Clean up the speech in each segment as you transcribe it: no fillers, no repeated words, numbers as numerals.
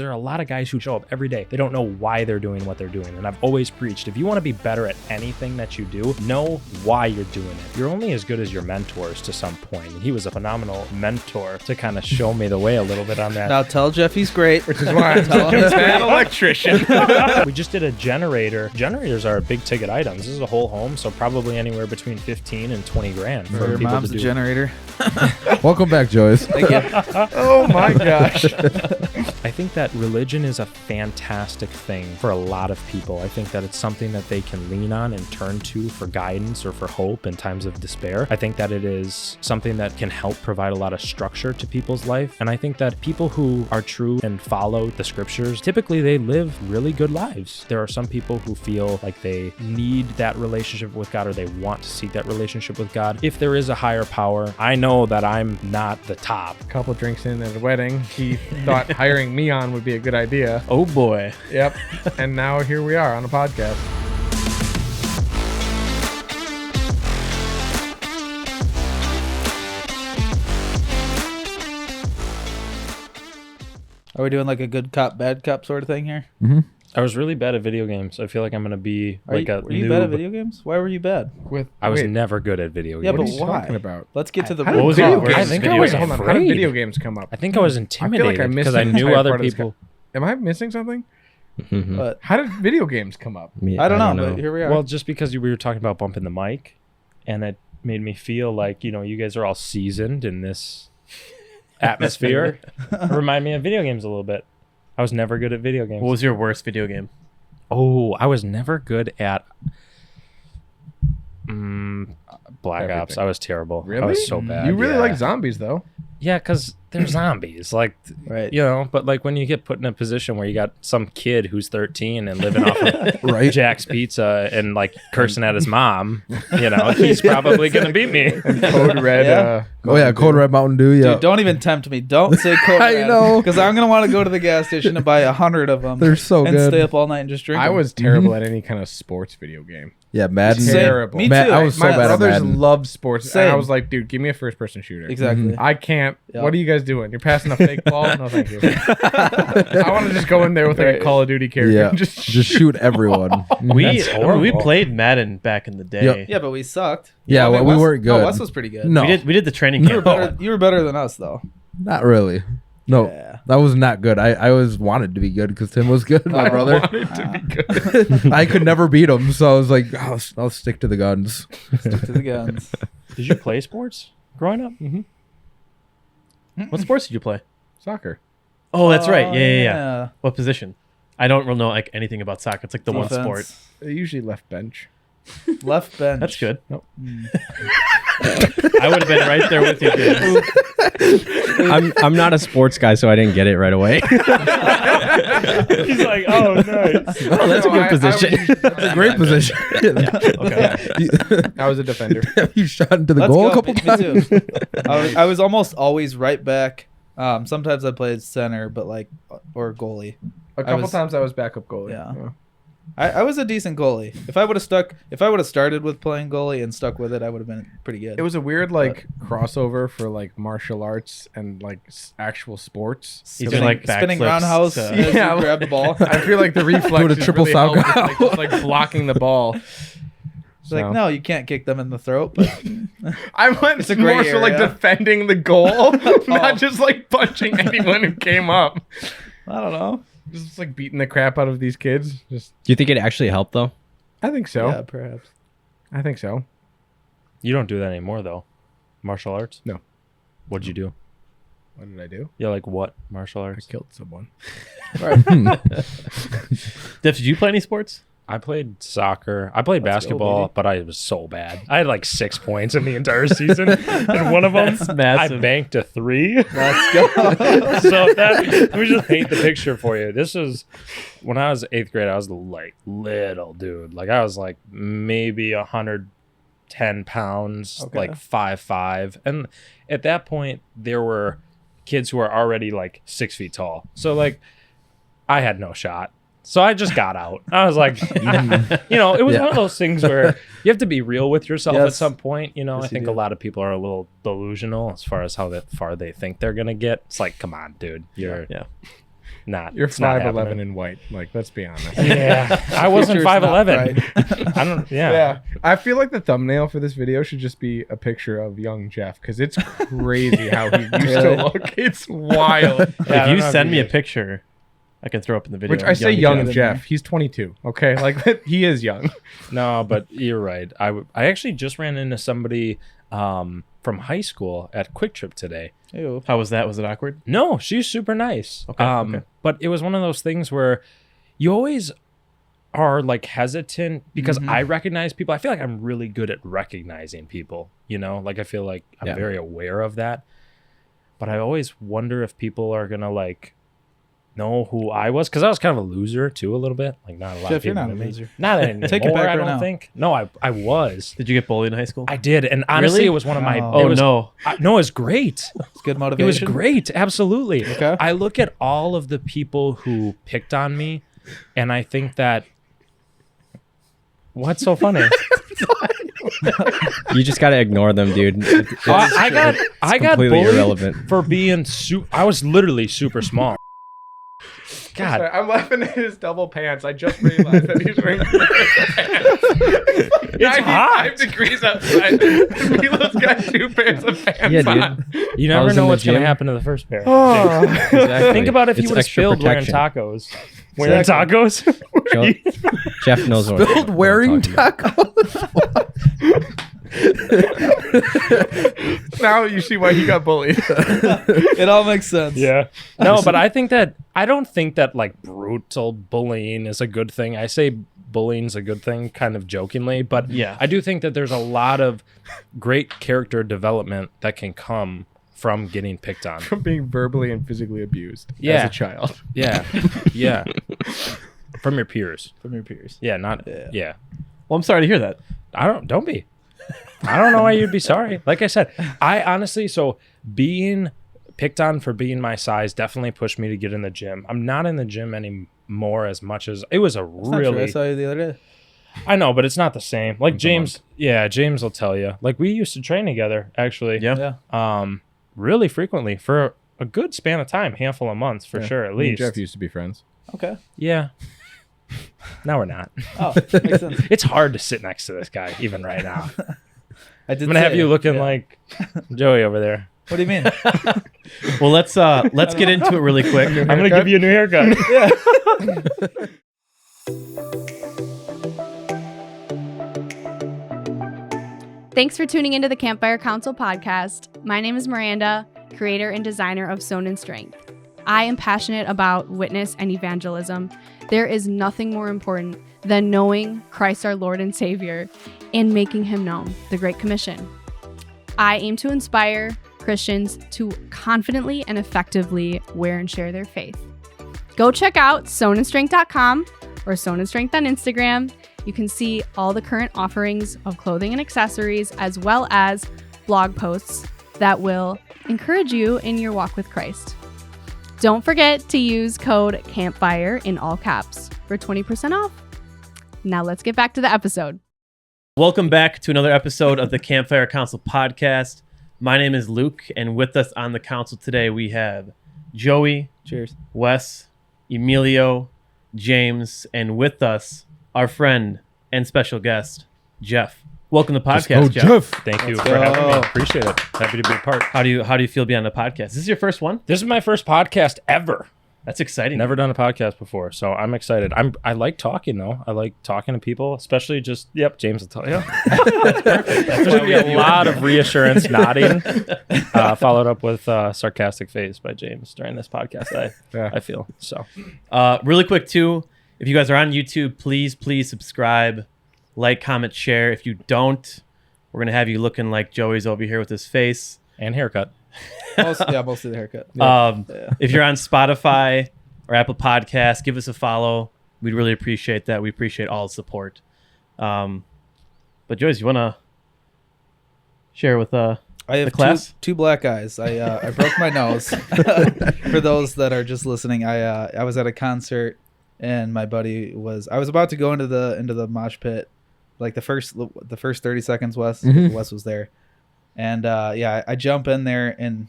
There are a lot of guys who show up every day. They don't know why they're doing what they're doing. And I've always preached, if you want to be better at anything that you do, know why you're doing it. You're only as good as your mentors to some point. And he was a phenomenal mentor to kind of show me the way a little bit on that. Now tell Jeff he's great. Which is why I tell him he's an electrician. We just did a generator. Generators are big ticket items. This is a whole home, so probably anywhere between 15 and 20 grand for Your people mom's to a do. generator. Welcome back, Joyce. Thank you. Oh my gosh. I think that religion is a fantastic thing for a lot of people. I think that it's something that they can lean on and turn to for guidance or for hope in times of despair. I think that it is something that can help provide a lot of structure to people's life. And I think that people who are true and follow the scriptures, typically they live really good lives. There are some people who feel like they need that relationship with God or they want to seek that relationship with God. If there is a higher power, I know that I'm not the top. A couple drinks in at a wedding, he thought hiring me on would be a good idea. Oh boy. Yep. And now here we are on a podcast. Are we doing like a good cop, bad cop sort of thing here? Mm-hmm. I was really bad at video games. I feel like I'm going to be Were you bad at video games? Why were you bad? I was never good at video games. Yeah, but What are you why? talking about? Let's get to the How did What was video your worst games- I think I video was game? Hold on, how did afraid. video games come up? I think I was I intimidated missed because I the knew entire other part of this people. Am I missing something? But How did video games come up? I don't know, but here we are. Well, just because we were talking about bumping the mic, and it made me feel like, you guys are all seasoned in this atmosphere. It reminded me of video games a little bit. I was never good at video games. What was your worst video game? Oh, I was never good at Black Ops. Everything. I was terrible. Really? I was so bad. You really yeah. like zombies, though. Yeah, because they're zombies. Like, right. but like when you get put in a position where you got some kid who's 13 and living off of Right. Jack's Pizza and like cursing at his mom, he's probably going to beat me. Code Red. Yeah. Oh yeah, Cold Red Mountain Dew. Yeah, Dude, don't even tempt me. Don't say Code I Red. know. Because I'm going to want to go to the gas station and buy 100 of them. they're so and good. stay up all night and just drink I them. was terrible at any kind of sports video game. Yeah, Madden. Same. Terrible. Me Ma- too. I was so My bad at brothers Madden. loved sports. And Same. I was like, dude, give me a first-person shooter. Exactly. I can't. Yep. What are you guys doing? You're passing a fake ball? No, thank you. I want to just go in there with like a Right. Call of Duty character. Yeah, And just just shoot everyone. We horrible. played Madden back in the day. Yep. Yeah, but we sucked. Yeah, I mean, we Wes- weren't good. No, Wes was pretty good. No, We did the training You were camp. better, you were better than us, though. not really. No, Yeah. that was not good. I always wanted to be good because Tim was good, my brother. wanted to be good. I could never beat him, so I was like, I'll stick to the guns. Stick to the guns. Did you play sports growing up? What sports did you play? Soccer. Oh, that's right. Oh, Yeah. What position? I don't really know like anything about soccer. It's like the one Defense. sport. Usually left bench. Left bench. That's good. Nope. I would have been right there with you, dude. I'm not a sports guy, so I didn't get it right away. He's like, oh, nice. Oh, that's a good position. Great position. I was a defender. Have you shot into the Let's goal go. a couple Me times? too. I was almost always right back. Sometimes I played center, but or goalie. A couple was- times I was backup goalie. Yeah. I was a decent goalie. If I would have started with playing goalie and stuck with it, I would have been pretty good. It was a weird crossover for like martial arts and like actual sports. He's doing, like, spinning backflips, roundhouse uh, as Yeah, you grab the ball. I feel like the reflex Doing a is triple really sock helped with, out. just like blocking the ball. It's like, no, you can't kick them in the throat. But I went a gray more so like area. defending the goal, not just like punching anyone who came up. I don't know. Just like beating the crap out of these kids. Just, Do you think it actually helped though? I think so. Yeah, perhaps. I think so. You don't do that anymore, though. Martial arts? No. What'd you do? What did I do? Yeah, like what martial I arts? killed someone. Def, did you play any sports? I played soccer. I played Let's go, basketball, baby. but I was so bad. I had like 6 points in the entire season. And one of them, That's massive. I banked a 3. Let's go. So let me just paint the picture for you. This was when I was 8th grade. I was like little dude. Like I was like maybe 110 pounds, Okay. like 5'5". And at that point, there were kids who were already like 6 feet tall. So like I had no shot. So I just got out. I was like, it was one of those things where you have to be real with yourself at Yes. some point. I Yes, you think do. a lot of people are a little delusional as far as how far they think they're going to get. It's like, come on, dude. You're Yeah. not. You're it's not 5'11" happening. in white. Like, let's be honest. Yeah, I wasn't Picture's not 5'11". I don't. Yeah. I feel like the thumbnail for this video should just be a picture of young Jeff because it's crazy how he used Really? to look. It's wild. Yeah, I If don't you know if send you me a did. picture, I can throw up in the video. Which I say young Jeff. Jeff. He's 22. Okay, like he is young. No, but you're right. I actually just ran into somebody from high school at Quick Trip today. Ew. How was that? Was it awkward? No, she's super nice. Okay. But it was one of those things where you always are like hesitant because I recognize people. I feel like I'm really good at recognizing people, you know? Like I feel like I'm very aware of that. But I always wonder if people are going to like know who I was, because I was kind of a loser too, a little bit. Like not a lot Jeff, of you're people not a knew me. loser. Not anymore. Take it back I right don't now. think. No, I was. Did you get bullied in high school? I did, and honestly, Really? it was one of my. Oh. it Oh was, no. no, it was great. It's good It motivation. was great, absolutely. Okay. I look at all of the people who picked on me, and I think that. What's so funny? You just gotta ignore them, dude. I got completely bullied irrelevant. for being I was literally super small. God, I'm laughing at his double pants. I just realized that he's wearing it's hot. 95 degrees outside. Milo's got 2 pairs of pants Yeah, on. dude. You I never was know in the what's gonna gym. happen to the first pair. Exactly. Think about if you It's would have extra spilled protection. wearing tacos. Wearing tacos? Jeff knows what. Spilled what I'm wearing talking about. tacos. Now you see why he got bullied. It all makes sense. Yeah. No, but I don't think that like brutal bullying is a good thing. I say bullying's a good thing kind of jokingly, but Yeah. I do think that there's a lot of great character development that can come from getting picked on. From being verbally and physically abused as Yeah. a child. Yeah. Yeah. From your peers. From your peers. Yeah, not Yeah. yeah. Well, I'm sorry to hear that. Don't be. I don't know why you'd be sorry. Like I said, I honestly, so being picked on for being my size definitely pushed me to get in the gym. I'm not in the gym anymore as much as it was a That's not true. I really. saw you the other day. I know, but it's not the same. Like James, James will tell you. Like we used to train together actually. Yeah. Yeah. Really frequently for a good span of time, handful of months for sure at Me and least. Jeff used to be friends. Okay. Yeah. Now we're not. Oh, makes sense. It's hard to sit next to this guy even right now. I did. I'm gonna have say you it. looking Yeah. like Joey over there. What do you mean? Well, let's get into it really quick. I'm gonna give you a new haircut. Thanks for tuning into the Campfire Council podcast. My name is Miranda, creator and designer of Sown in Strength. I am passionate about witness and evangelism. There is nothing more important than knowing Christ our Lord and Savior and making him known, the Great Commission. I aim to inspire Christians to confidently and effectively wear and share their faith. Go check out sownandstrength.com or Sown in Strength on Instagram. You can see all the current offerings of clothing and accessories, as well as blog posts that will encourage you in your walk with Christ. Don't forget to use code CAMPFIRE in all caps for 20% off. Now let's get back to the episode. Welcome back to another episode of the Campfire Council podcast. My name is Luke, and with us on the council today we have Joey, Cheers. Wess, Emilio, James, and with us our friend and special guest, Jeff. Welcome to the podcast, Jeff. Thank you Let's for having me. go. Appreciate it. Happy to be a part. How do you feel being on the podcast? Is this your first one? This is my first podcast ever. That's exciting. Never done a podcast before, so I'm excited. I like talking though. I like talking to people, especially just James will tell you. There's gonna be a lot of reassurance nodding, followed up with sarcastic face by James during this podcast. I feel so. Really quick too, if you guys are on YouTube, please subscribe, like, comment, share. If you don't, we're gonna have you looking like Joey's over here with his face. And haircut. Mostly the haircut. If you're on Spotify or Apple Podcasts, give us a follow. We'd really appreciate that. We appreciate all the support. But Joyce, you want to share with I have the class? two black eyes. I broke my nose. For those that are just listening, I was at a concert and my buddy I was about to go into the mosh pit, like the first 30 seconds. Wess was there, and I jump in there and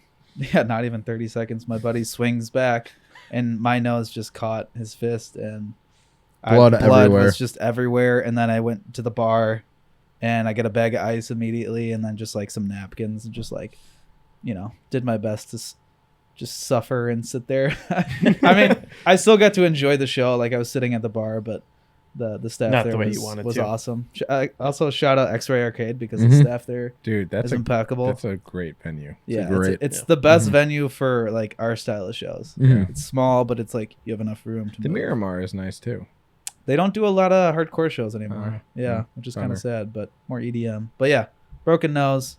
not even 30 seconds. My buddy swings back and my nose just caught his fist, and Blood everywhere. was just everywhere. And then I went to the bar, and I get a bag of ice immediately, and then just like some napkins, and just like, did my best to just suffer and sit there. I mean, I still got to enjoy the show. Like I was sitting at the bar, but the staff Not there the way you wanted was to. awesome. Also shout out X-Ray Arcade because the staff there Dude, is impeccable. That's a great venue. Yeah, great. it's the best venue for like our style of shows. Mhm. It's small, but it's like you have enough room to The move. Miramar is nice too. They don't do a lot of hardcore shows anymore. Yeah, which is kind bummer. of sad, but more EDM. But yeah, broken nose.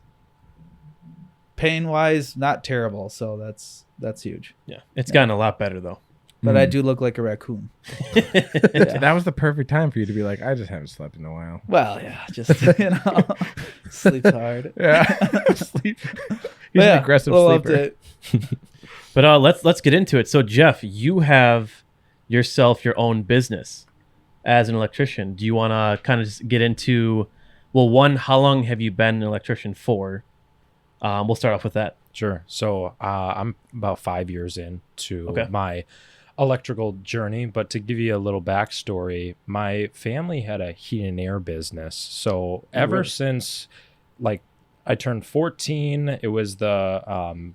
Pain wise, not terrible, so that's huge. Yeah, it's gotten a lot better though. But I do look like a raccoon. That was the perfect time for you to be like, I just haven't slept in a while. Well, yeah, just sleeps hard. Yeah, sleep. But He's yeah, an aggressive little sleeper. update. But let's get into it. So Jeff, you have yourself your own business as an electrician. Do you want to kind of just get into, well, one, how long have you been an electrician for? We'll start off with that. Sure. So I'm about 5 years into Okay. my electrical journey, but to give you a little backstory, my family had a heat and air business. So ever really? since like I turned 14, it was the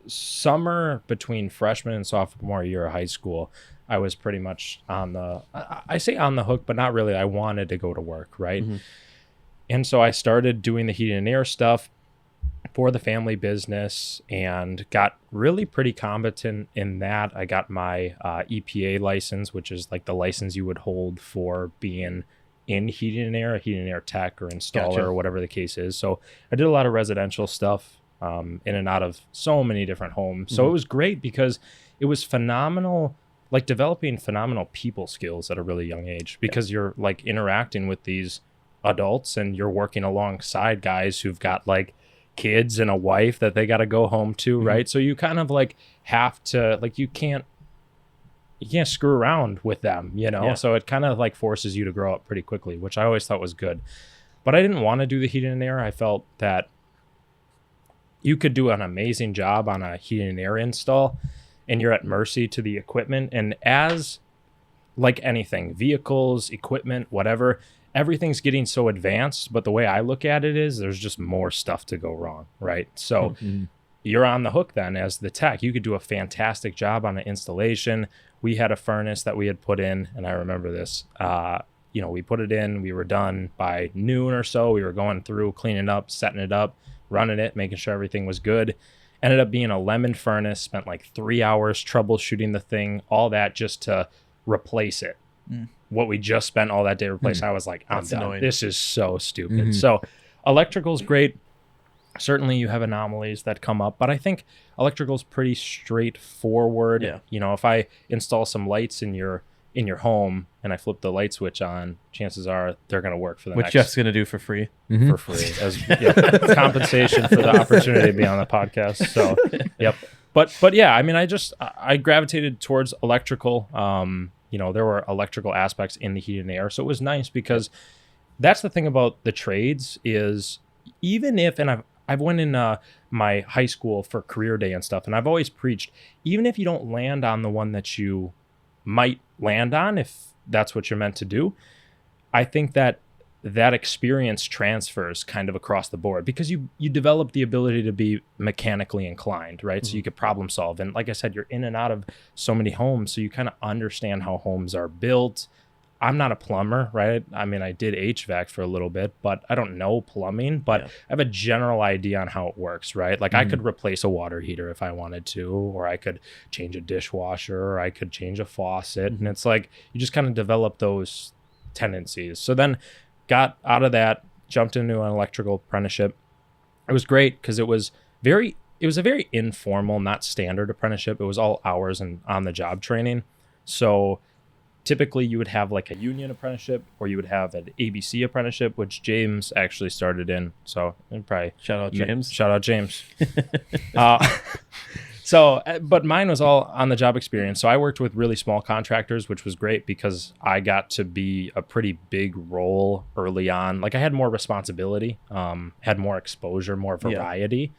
summer between freshman and sophomore year of high school. I was pretty much I say on the hook, but not really. I wanted to go to work, right? Mhm. And so I started doing the heat and air stuff for the family business and got really pretty competent in that. I got my EPA license, which is like the license you would hold for being in heating and air, a heating and air tech or installer Gotcha. or whatever the case is. So I did a lot of residential stuff in and out of so many different homes. So it was great because it was phenomenal, like developing phenomenal people skills at a really young age, because you're like interacting with these adults and you're working alongside guys who've got like kids and a wife that they got to go home to, right? So you kind of like have to, like, you can't screw around with them, Yeah. So it kind of like forces you to grow up pretty quickly, which I always thought was good. But I didn't want to do the heating and air. I felt that you could do an amazing job on a heating and air install and you're at mercy to the equipment. And as like anything, vehicles, equipment, whatever, everything's getting so advanced, but the way I look at it is there's just more stuff to go wrong, right? So you're on the hook then as the tech. You could do a fantastic job on an installation. We had a furnace that we had put in, and I remember this. We put it in, we were done by noon or so. We were going through, cleaning up, setting it up, running it, making sure everything was good. Ended up being a lemon furnace, spent like 3 hours troubleshooting the thing, all that just to replace it. What we just spent all that day replacing, I was like, I'm That's done. annoying. This is so stupid. So electrical's great. Certainly you have anomalies that come up, but I think electrical's pretty straightforward. Yeah. If I install some lights in your home and I flip the light switch on, chances are they're going to work for the Which next Jeff's gonna do for free. for free as compensation for the opportunity to be on the podcast. So, yep. But yeah, I mean, I gravitated towards electrical. There were electrical aspects in the heat and air, so it was nice because that's the thing about the trades is even if, and I've went in my high school for career day and stuff, and I've always preached, even if you don't land on the one that you might land on, if that's what you're meant to do, I think that experience transfers kind of across the board because you develop the ability to be mechanically inclined, right? So you could problem solve. And like I said, you're in and out of so many homes, so you kind of understand how homes are built. I'm not a plumber, right? I mean, I did HVAC for a little bit, but I don't know plumbing, but I have a general idea on how it works, right? Like I could replace a water heater if I wanted to, or I could change a dishwasher, or I could change a faucet. And it's like, you just kind of develop those tendencies. So then got out of that, jumped into an electrical apprenticeship. It was great because it was a very informal, not standard apprenticeship. It was all hours and on the job training. So typically you would have like a union apprenticeship or you would have an ABC apprenticeship, which James actually started in. So probably Shout out James. Shout out James. But mine was all on the job experience. So I worked with really small contractors, which was great because I got to be a pretty big role early on. Like I had more responsibility, had more exposure, more variety.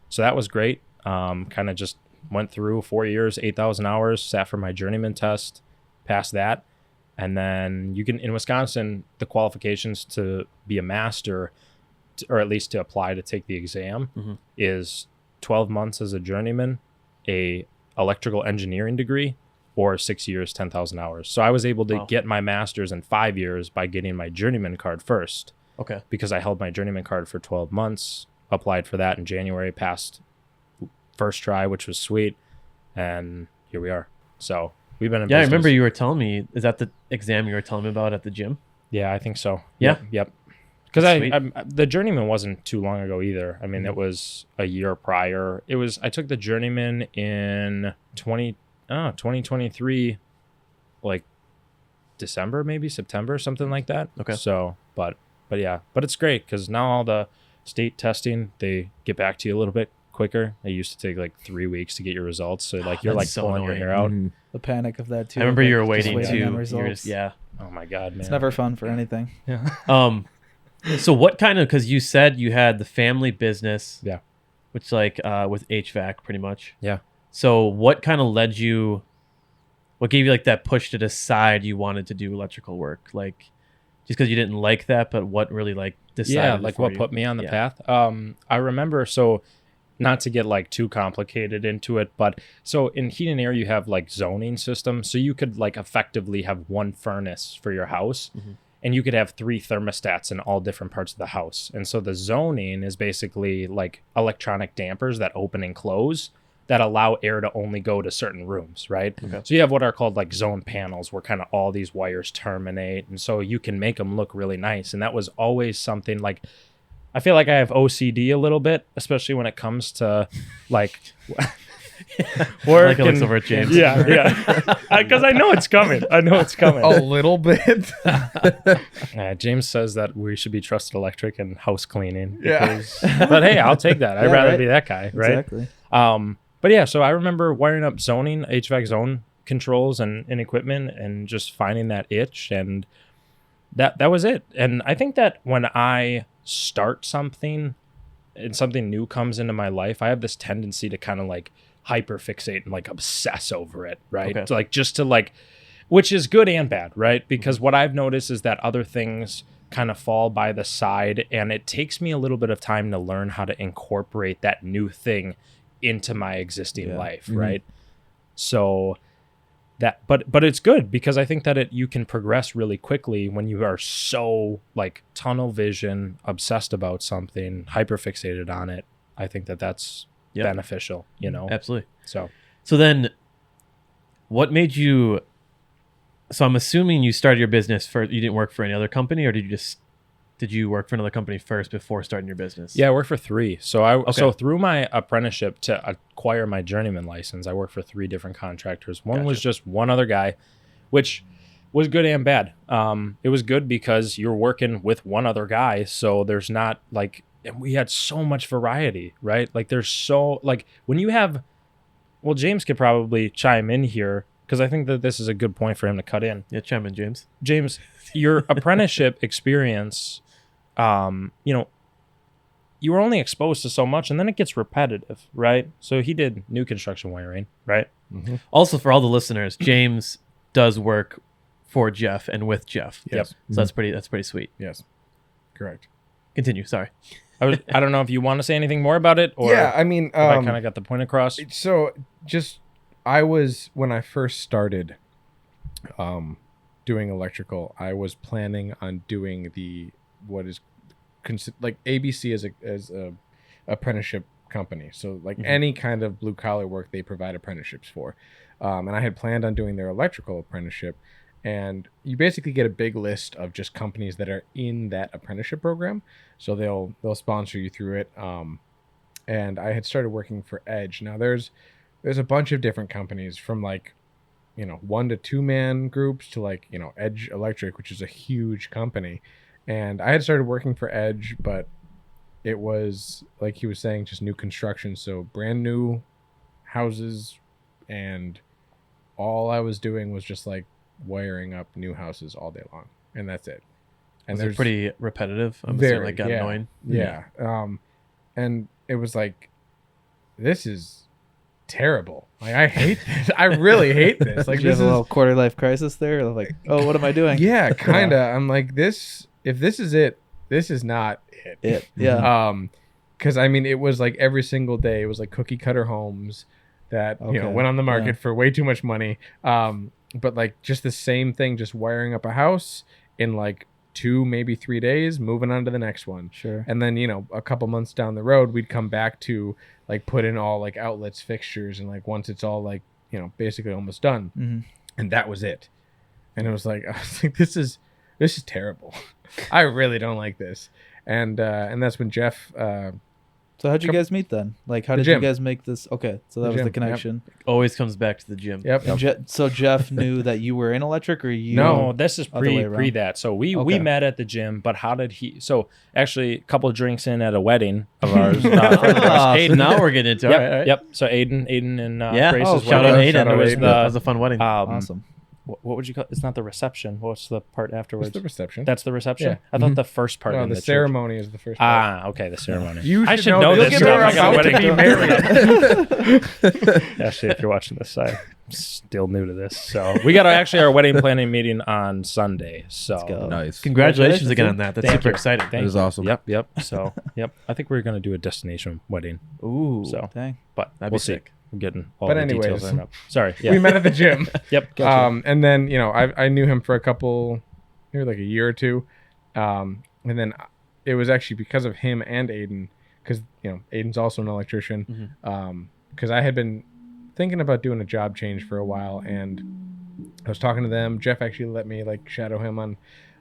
So that was great. Kind of just went through 4 years, 8,000 hours, sat for my journeyman test, passed that. And then you can, in Wisconsin, the qualifications to be a master, or at least to apply to take the exam, is 12 months as a journeyman, a electrical engineering degree, or 6 years, 10,000 hours. So I was able to get my master's in 5 years by getting my journeyman card first. Okay. Because I held my journeyman card for 12 months, applied for that in January, passed first try, which was sweet. And here we are. So we've been in Yeah, I business. remember you were telling me, is that the exam you were telling me about at the gym? Yeah, I think so. Yeah? Yep. Because Sweet. the journeyman wasn't too long ago either. I mean, it was a year prior. I took the journeyman in 2023, like December, maybe September, something like that. Okay. So, but yeah, but it's great because now all the state testing, they get back to you a little bit quicker. It used to take like 3 weeks to get your results. So like you're like That's so pulling your annoying. hair out. The panic of that too. I remember like, you were just waiting on too. You results. were just, yeah. Oh my God, man. It's never fun for anything. So what kind of, because you said you had the family business, Yeah. which like with HVAC pretty much. Yeah. So what kind of led you, what gave you like that push to decide you wanted to do electrical work? Like just because you didn't like that, but what really like decided? Yeah, it like for what you? put me on the Yeah. path. I remember, so not to get like too complicated into it, but so in heat and air you have like zoning systems, so you could like effectively have one furnace for your house, and you could have 3 thermostats in all different parts of the house. And so the zoning is basically like electronic dampers that open and close that allow air to only go to certain rooms, right? Okay. So you have what are called like zone panels where kind of all these wires terminate, and so you can make them look really nice. And that was always something like, I feel like I have OCD a little bit, especially when it comes to like work. Like it looks over at James. Yeah. Because I know it's coming. A little bit. James says that we should be trusted electric and house cleaning. Yeah. But hey, I'll take that. I'd Yeah, rather right. be that guy, right? Exactly. But yeah, so I remember wiring up zoning, HVAC zone controls and equipment, and just finding that itch, and that was it. And I think that when I start something and something new comes into my life, I have this tendency to kind of like hyper fixate and like obsess over it, right? Okay. So like just to like, which is good and bad, right? Because what I've noticed is that other things kind of fall by the side, and it takes me a little bit of time to learn how to incorporate that new thing into my existing life, right? So that, but it's good because I think that you can progress really quickly when you are so like tunnel vision, obsessed about something, hyper fixated on it. I think that that's beneficial, you know? Absolutely. So then what made you, so I'm assuming you started your business first, you didn't work for any other company, or did you work for another company first before starting your business? yeah, I worked for 3. So through my apprenticeship to acquire my journeyman license, I worked for 3 different contractors. One was just one other guy, which was good and bad. It was good because you're working with one other guy, so there's not like, and we had so much variety, right? Like there's so, like when you have, well, James could probably chime in here because I think that this is a good point for him to cut in. Yeah, chime in, James. James, your apprenticeship experience, you know, you were only exposed to so much, and then it gets repetitive, right? So he did new construction wiring, right? Also, for all the listeners, James does work for Jeff and with Jeff. Yes. So that's pretty sweet. Yes. Correct. Continue. Sorry. I don't know if you want to say anything more about it, or Yeah, I mean, if I kind of got the point across. so just when I first started Doing electrical, I was planning on doing what is like ABC as a apprenticeship company. So like any kind of blue collar work they provide apprenticeships for. And I had planned on doing their electrical apprenticeship. And you basically get a big list of just companies that are in that apprenticeship program. So they'll sponsor you through it. And I had started working for Edge. Now there's a bunch of different companies from like, 1 to 2 man groups to like, Edge Electric, which is a huge company. And I had started working for Edge, but it was like he was saying, just new construction. So brand new houses, and all I was doing was just like wiring up new houses all day long, and that's it. And Was it pretty repetitive? I'm very, assuming, like, got annoying. Yeah. And it was like, this is terrible. Like I hate this. I really hate this. Like Did you this have a is little quarter life crisis there? Like, oh, what am I doing? yeah, kind of. I'm like this. If this is it, this is not it. Yeah. Because I mean, it was like every single day. It was like cookie cutter homes that Okay. went on the market Yeah. for way too much money. But like just the same thing, just wiring up a house in like 2, maybe 3 days, moving on to the next one. Sure. And then, a couple months down the road, we'd come back to like put in all like outlets, fixtures, and like once it's all like, basically almost done. Mm-hmm. And that was it. And it was like, I was like, this is terrible. I really don't like this. And that's when Jeff, So how'd you guys meet then? Like, how The did you gym. guys make this? Okay, so that The was gym, the yep. connection. Always comes back to the gym. yep. And so Jeff knew that you were in electric, or you? No, this is Other way pre around. that. So we Okay. met at the gym, but how did he? So actually, a couple of drinks in at a wedding of ours. Ah, so Aiden. now we're getting into it. Yep, All right, all right. yep. So Aiden and Yeah. Grace's Shout out wedding. Aiden. Shout out It was Aiden. that was a fun wedding. Awesome. What would you call? It's not the reception. What's the part afterwards? What's the reception? That's the reception. Yeah. I thought the first part. No, in the church. ceremony is the first part. Ah, okay, the ceremony. You I should should know know this. this. Look at stuff. her I got about to wedding. be married. Actually, if you're watching this, I'm still new to this. So we got our wedding planning meeting on Sunday. So Let's go. Nice. Congratulations Congratulations, again dude. on that. That's Thank super you. exciting. Thank That is you. awesome. Yep. So I think we're gonna do a destination wedding. Ooh. So, Dang. but That'd be we'll see. sick. I'm getting all But the anyways, details lined up. Sorry. Yeah. We met at the gym. Yep. And then, I knew him for a couple, maybe like a year or two. And then it was actually because of him and Aiden, because, Aiden's also an electrician. Because I had been thinking about doing a job change for a while, and I was talking to them. Jeff actually let me like shadow him on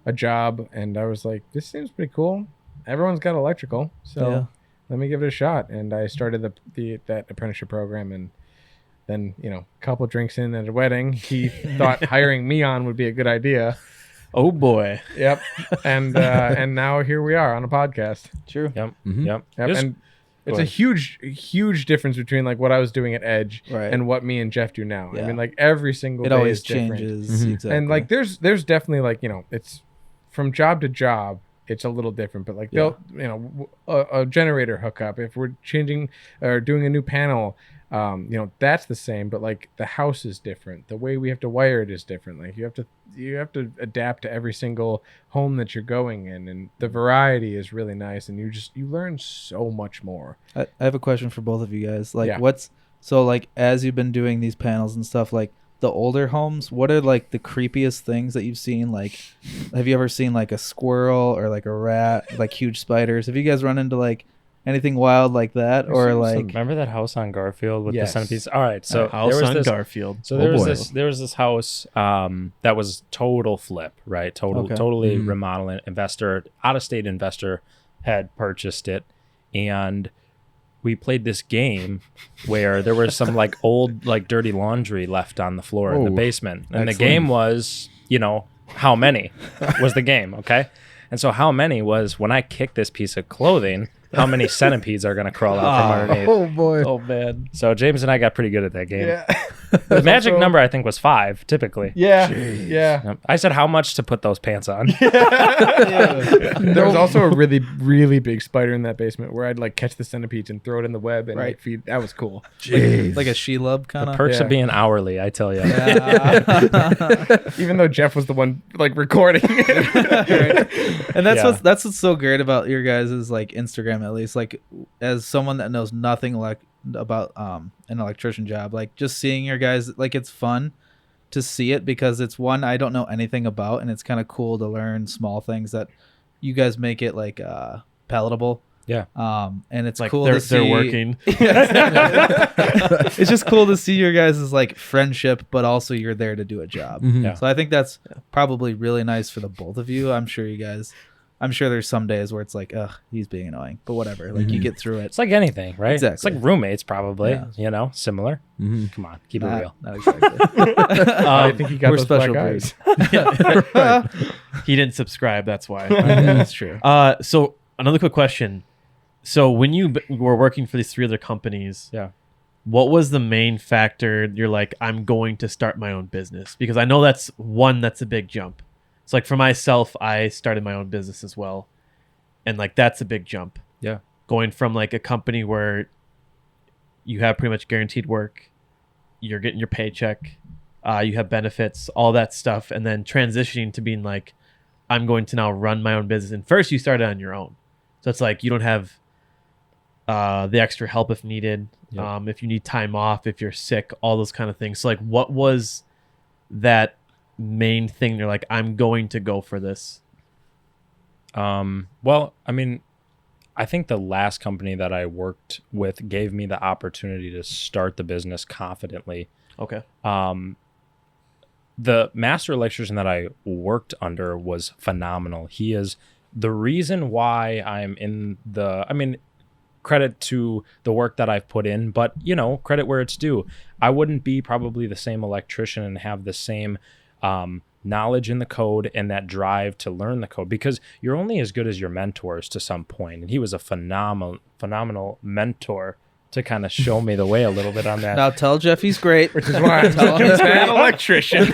a job, and I was like, this seems pretty cool. Everyone's got electrical, so Yeah. let me give it a shot. And I started that apprenticeship program, and then a couple drinks in at a wedding, he thought hiring me on would be a good idea. Oh boy. Yep. And now here we are on a podcast. True. Yep. Mhm. Yep. Yep. Just- And it's go a ahead. huge difference between like what I was doing at Edge Right. and what me and Jeff do now. I Yeah. mean, like every single It day always is different. changes. Mhm. Exactly. And like there's definitely like it's from job to job, it's a little different, but like Yeah. they'll a generator hookup, if we're changing or doing a new panel, that's the same, but like the house is different, the way we have to wire it is different. Like you have to adapt to every single home that you're going in, and the variety is really nice, and you learn so much more. I have a question for both of you guys. Like, Yeah. like as you've been doing these panels and stuff, like the older homes, what are like the creepiest things that you've seen? Like, have you ever seen like a squirrel or like a rat, like huge spiders? Have you guys run into like anything wild like that, I've or seen like? Remember that house on Garfield with Yes. the centipedes? All right. So House there was on this, Garfield. So Oh, there was boy. this house that was total flip, right? Okay. Totally Mhm. remodeling. Investor, out of state investor, had purchased it, and we played this game where there was some like old like dirty laundry left on the floor in the Oh, basement, and the excellent. game was how many was the game, okay? And so how many was when I kick this piece of clothing, how many centipedes are going to crawl out from underneath? Oh boy. Oh man. So James and I got pretty good at that game. Yeah. The magic Also- number I think was 5 typically. Yeah. Yep. I said how much to put those pants on. There was also a really, really big spider in that basement where I'd like catch the centipedes and throw it in the web and Right. like feed. That was cool. Jeez. Like a Shelob kind The of. perks Yeah. of being hourly, I tell you. Even though Jeff was the one like recording. And that's Yeah. that's what's so great about your guys' is like Instagram, at least, like as someone that knows nothing like about an electrician job, like just seeing your guys, like it's fun to see it because it's one I don't know anything about, and it's kind of cool to learn small things that you guys make it like palatable. Yeah. And it's Like cool they're to see working. It's just cool to see your guys' like friendship, but also you're there to do a job. Mhm. Yeah. So I think that's probably really nice for the both of you. I'm sure there's some days where it's like, ugh, he's being annoying, but whatever. Like you Mhm. get through it. It's like anything, right? It's Exactly. like roommates probably, Yeah. similar. Mhm. Come on, keep it real. Not exactly. I think he got we're those special black breeds. eyes. He didn't subscribe. That's why. That's true. So another quick question. So when you were working for these 3 other companies, Yeah. what was the main factor you're like, I'm going to start my own business? Because I know that's a big jump. It's like for myself, I started my own business as well. And like, that's a big jump. Yeah. Going from like a company where you have pretty much guaranteed work, you're getting your paycheck, you have benefits, all that stuff, and then transitioning to being like, I'm going to now run my own business. And first you started on your own. So it's like you don't have the extra help if needed. Yep. If you need time off, if you're sick, all those kind of things. So like what was that main thing you're like, I'm going to go for this? Well, I mean, I think the last company that I worked with gave me the opportunity to start the business confidently. Okay. The master electrician that I worked under was phenomenal. He is the reason why I'm in the, I mean, credit to the work that I've put in, but you know, credit where it's due. I wouldn't be probably the same electrician and have the same knowledge in the code and that drive to learn the code, because you're only as good as your mentors to some point. And he was a phenomenal mentor to kind of show me the way a little bit on that. Now tell Jeff he's great. Which is why I'm Tell him he's an great. electrician.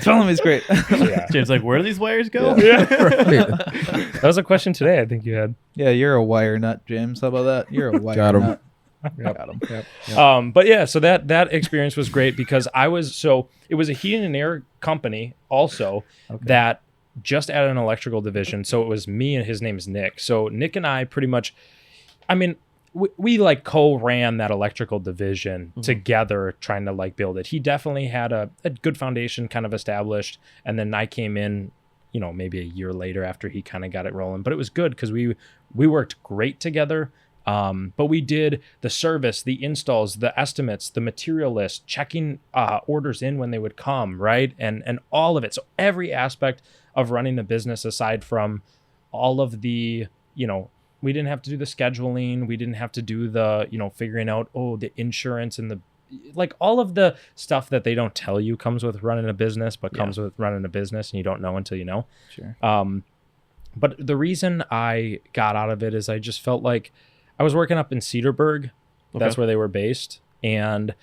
Tell him he's great. Yeah. James, like, where do these wires go? That was a question today I think you had. Yeah, you're a wire nut, James. How about that? You're a wire Got him. nut. Yep. Got him. Yep. But yeah, so that experience was great because it was a heating and air company also that just added an electrical division. So it was me and his name is Nick. So Nick and I pretty much, I mean, we like co-ran that electrical division together, trying to like build it. He definitely had a good foundation kind of established. And then I came in, you know, maybe a year later after he kind of got it rolling, but it was good because we worked great together. But we did the service, the installs, the estimates, the material list, checking orders in when they would come, right? And all of it. So every aspect of running the business, aside from all of the, you know, we didn't have to do the scheduling. We didn't have to do the, you know, figuring out, the insurance and the, like all of the stuff that they don't tell you comes with running a business, but comes with running a business and you don't know until you know. Sure. But the reason I got out of it is I just felt like I was working up in Cedarburg. That's where they were based. And,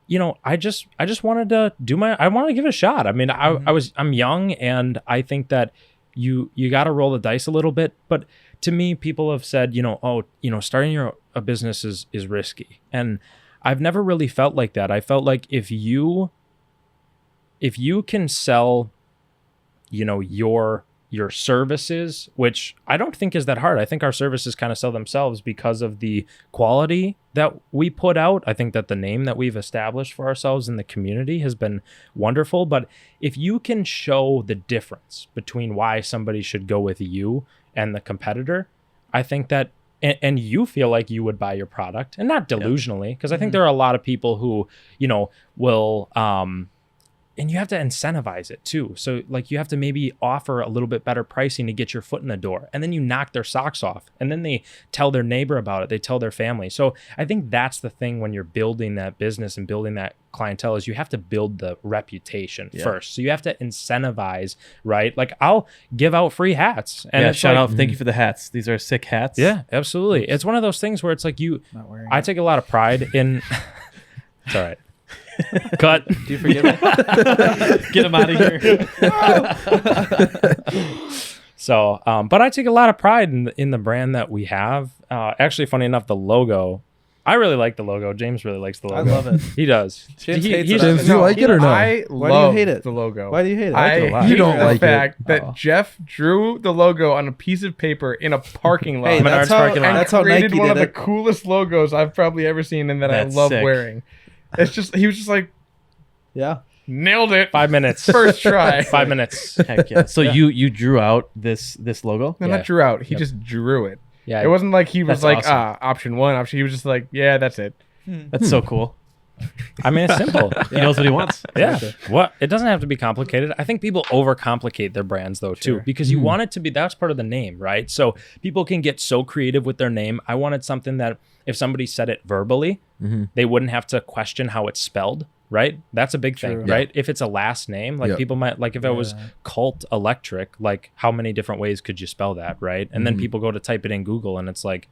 you know, I just wanted to I wanted to give it a shot. I mean, I'm young, and I think that you got to roll the dice a little bit. But to me, people have said, starting a business is risky. And I've never really felt like that. I felt like if you can sell, you know, your services, which I don't think is that hard. I think our services kind of sell themselves because of the quality that we put out. I think that the name that we've established for ourselves in the community has been wonderful. But if you can show the difference between why somebody should go with you and the competitor, I think that, and you feel like you would buy your product, and not delusionally, because I think there are a lot of people who, you know, will, and you have to incentivize it too. So like you have to maybe offer a little bit better pricing to get your foot in the door, and then you knock their socks off, and then they tell their neighbor about it. They tell their family. So I think that's the thing when you're building that business and building that clientele, is you have to build the reputation first. So you have to incentivize, right? Like I'll give out free hats, and shout out. Thank you for the hats. These are sick hats. Yeah, absolutely. It's one of those things where it's like I take a lot of pride in, it's all right. Cut. Do you forgive me? Get him out of here. So, but I take a lot of pride in the brand that we have. Actually, funny enough, the logo, I really like the logo. James really likes the logo. I love it. He does. James hates he's- it. James, do you like it or no? I Why do you love hate it? the logo. Why do you hate it? I like it a lot. hate You don't the like it. fact that Oh. Jeff drew the logo on a piece of paper in a parking lot. Hey, Menards that's how, parking lot. and that's how created Nike one did of the it. coolest logos I've probably ever seen, and that That's I love sick. wearing. It's just he was just like, Yeah. nailed it. 5 minutes. First try. 5 minutes. Heck yeah. So you drew out this logo? No, Yeah. not drew out. He Yep. just drew it. Yeah. It wasn't like he was That's like, awesome. option one, option. He was just like, yeah, that's it. That's so cool. I mean, it's simple. He knows what he wants. Yeah. What? It doesn't have to be complicated. I think people overcomplicate their brands though too, because you want it to be, that's part of the name, right? So people can get so creative with their name. I wanted something that if somebody said it verbally, they wouldn't have to question how it's spelled, right? That's a big thing, True. right? If it's a last name, like Yep. people might, like if it was Kult Electric, like how many different ways could you spell that, right? And then people go to type it in Google and it's like,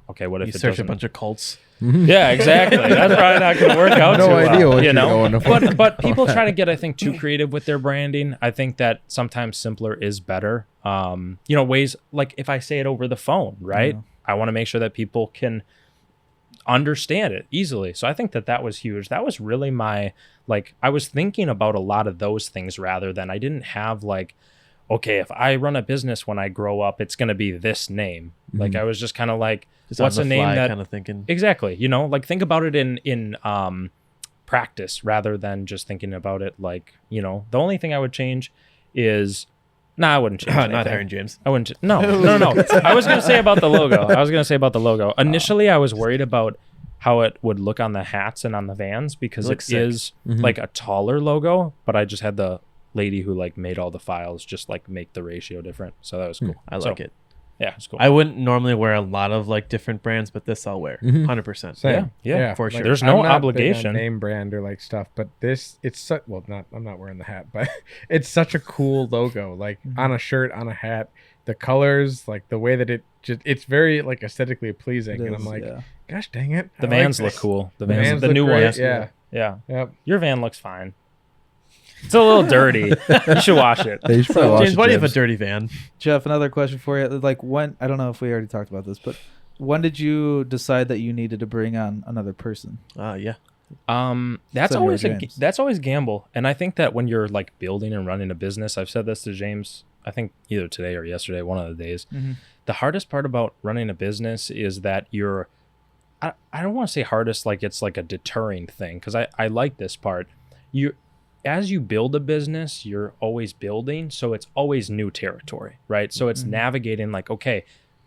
okay, what if You it search a doesn't? bunch of cults. Yeah, exactly. That's probably not going to work out No too idea well, what you you're know. going for. But people try to get, I think, too creative with their branding. I think that sometimes simpler is better. Ways like if I say it over the phone, right? I want to make sure that people can understand it easily. So I think that was huge. That was really my, like, I was thinking about a lot of those things rather than I didn't have like, okay, if I run a business when I grow up, it's going to be this name. Like I was just kind of like, Just what's on a the name fly that kind of thinking. exactly, you know, like think about it in practice rather than just thinking about it like, you know, the only thing I would change is I wouldn't change Not anything. hiring James. I wouldn't. No. I was going to say about the logo. Initially, I was worried about how it would look on the hats and on the vans because Looks it sick. is like a taller logo, but I just had the lady who like made all the files just like make the ratio different. So that was cool. I like it. Yeah, it's cool. I wouldn't normally wear a lot of like different brands, but this I'll wear 100%. Same. Yeah, for sure. There's I'm no not big on obligation. name brand or like stuff, but this it's such I'm not wearing the hat, but it's such a cool logo. Like on a shirt, on a hat, the colors, like the way that it's very like aesthetically pleasing. And I'm like, gosh dang it. The I vans like look this. cool. The vans the look new great, ones. Yeah. Yeah. Yep. Your van looks fine. It's a little dirty. You should wash it. They should probably wash James, it, why do you have a James. dirty van? Jeff, another question for you. Like, when, I don't know if we already talked about this, but when did you decide that you needed to bring on another person? Yeah. That's Samuel always James. that's always gamble. And I think that when you're like building and running a business, I've said this to James, I think either today or yesterday, one of the days. The hardest part about running a business is that I don't want to say hardest like it's like a deterring thing, because I like this part. As you build a business, you're always building, so it's always new territory, right? So it's navigating like, okay,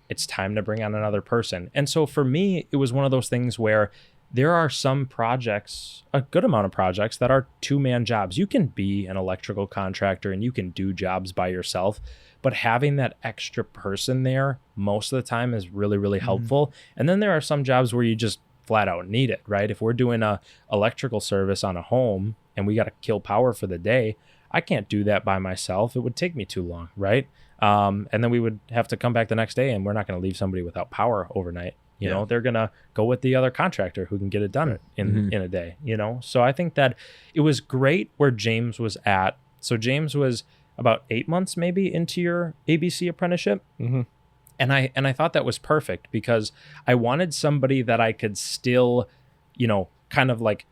it's time to bring on another person. And so for me, it was one of those things where there are some projects, a good amount of projects, that are two-man jobs. You can be an electrical contractor and you can do jobs by yourself, but having that extra person there most of the time is really, really helpful. And then there are some jobs where you just flat out need it, right? If we're doing a electrical service on a home and we got to kill power for the day, I can't do that by myself. It would take me too long, right? And then we would have to come back the next day, and we're not going to leave somebody without power overnight. You know, they're going to go with the other contractor who can get it done in a day, you know? So I think that it was great where James was at. So James was about 8 months maybe into your ABC apprenticeship. And I thought that was perfect because I wanted somebody that I could still, you know, kind of like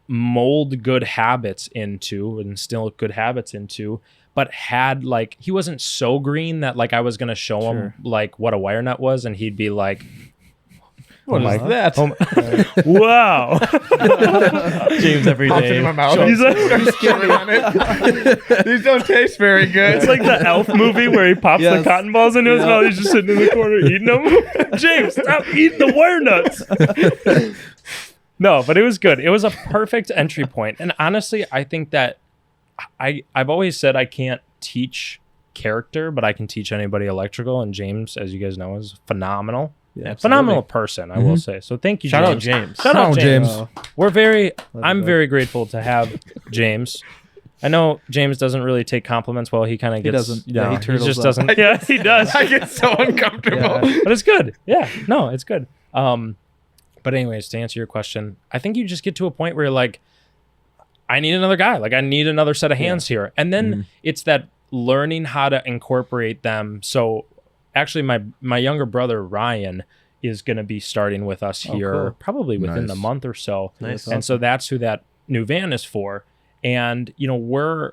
mold good habits into and instill good habits into, but had like, he wasn't so green that like I was going to show him like what a wire nut was and he'd be like, What is that? wow. James every Pops it day. in my mouth. He's like, Starts chewing on it. These don't taste very good. it's like the Elf movie where he pops the Yes. cotton balls into his mouth. He's just sitting in the corner eating them. James, stop eating the wire nuts. No, but it was good. It was a perfect entry point. And honestly, I think that I've always said I can't teach character, but I can teach anybody electrical. And James, as you guys know, is phenomenal. Phenomenal person, I will say. So thank you, Shout out James. James. Shout out James. Oh, I'm very grateful to have James. I know James doesn't really take compliments. Well, he kind of gets. doesn't. Yeah, he he turtles just up. doesn't. Yeah, he does. I get so uncomfortable. Yeah. But it's good. Yeah, no, it's good. But anyways, to answer your question, I think you just get to a point where you're like, I need another guy. Like I need another set of hands here. And then it's that learning how to incorporate them. So actually my younger brother, Ryan, is going to be starting with us here cool. probably within the Nice. month or so. Nice. And so that's who that new van is for. And, you know,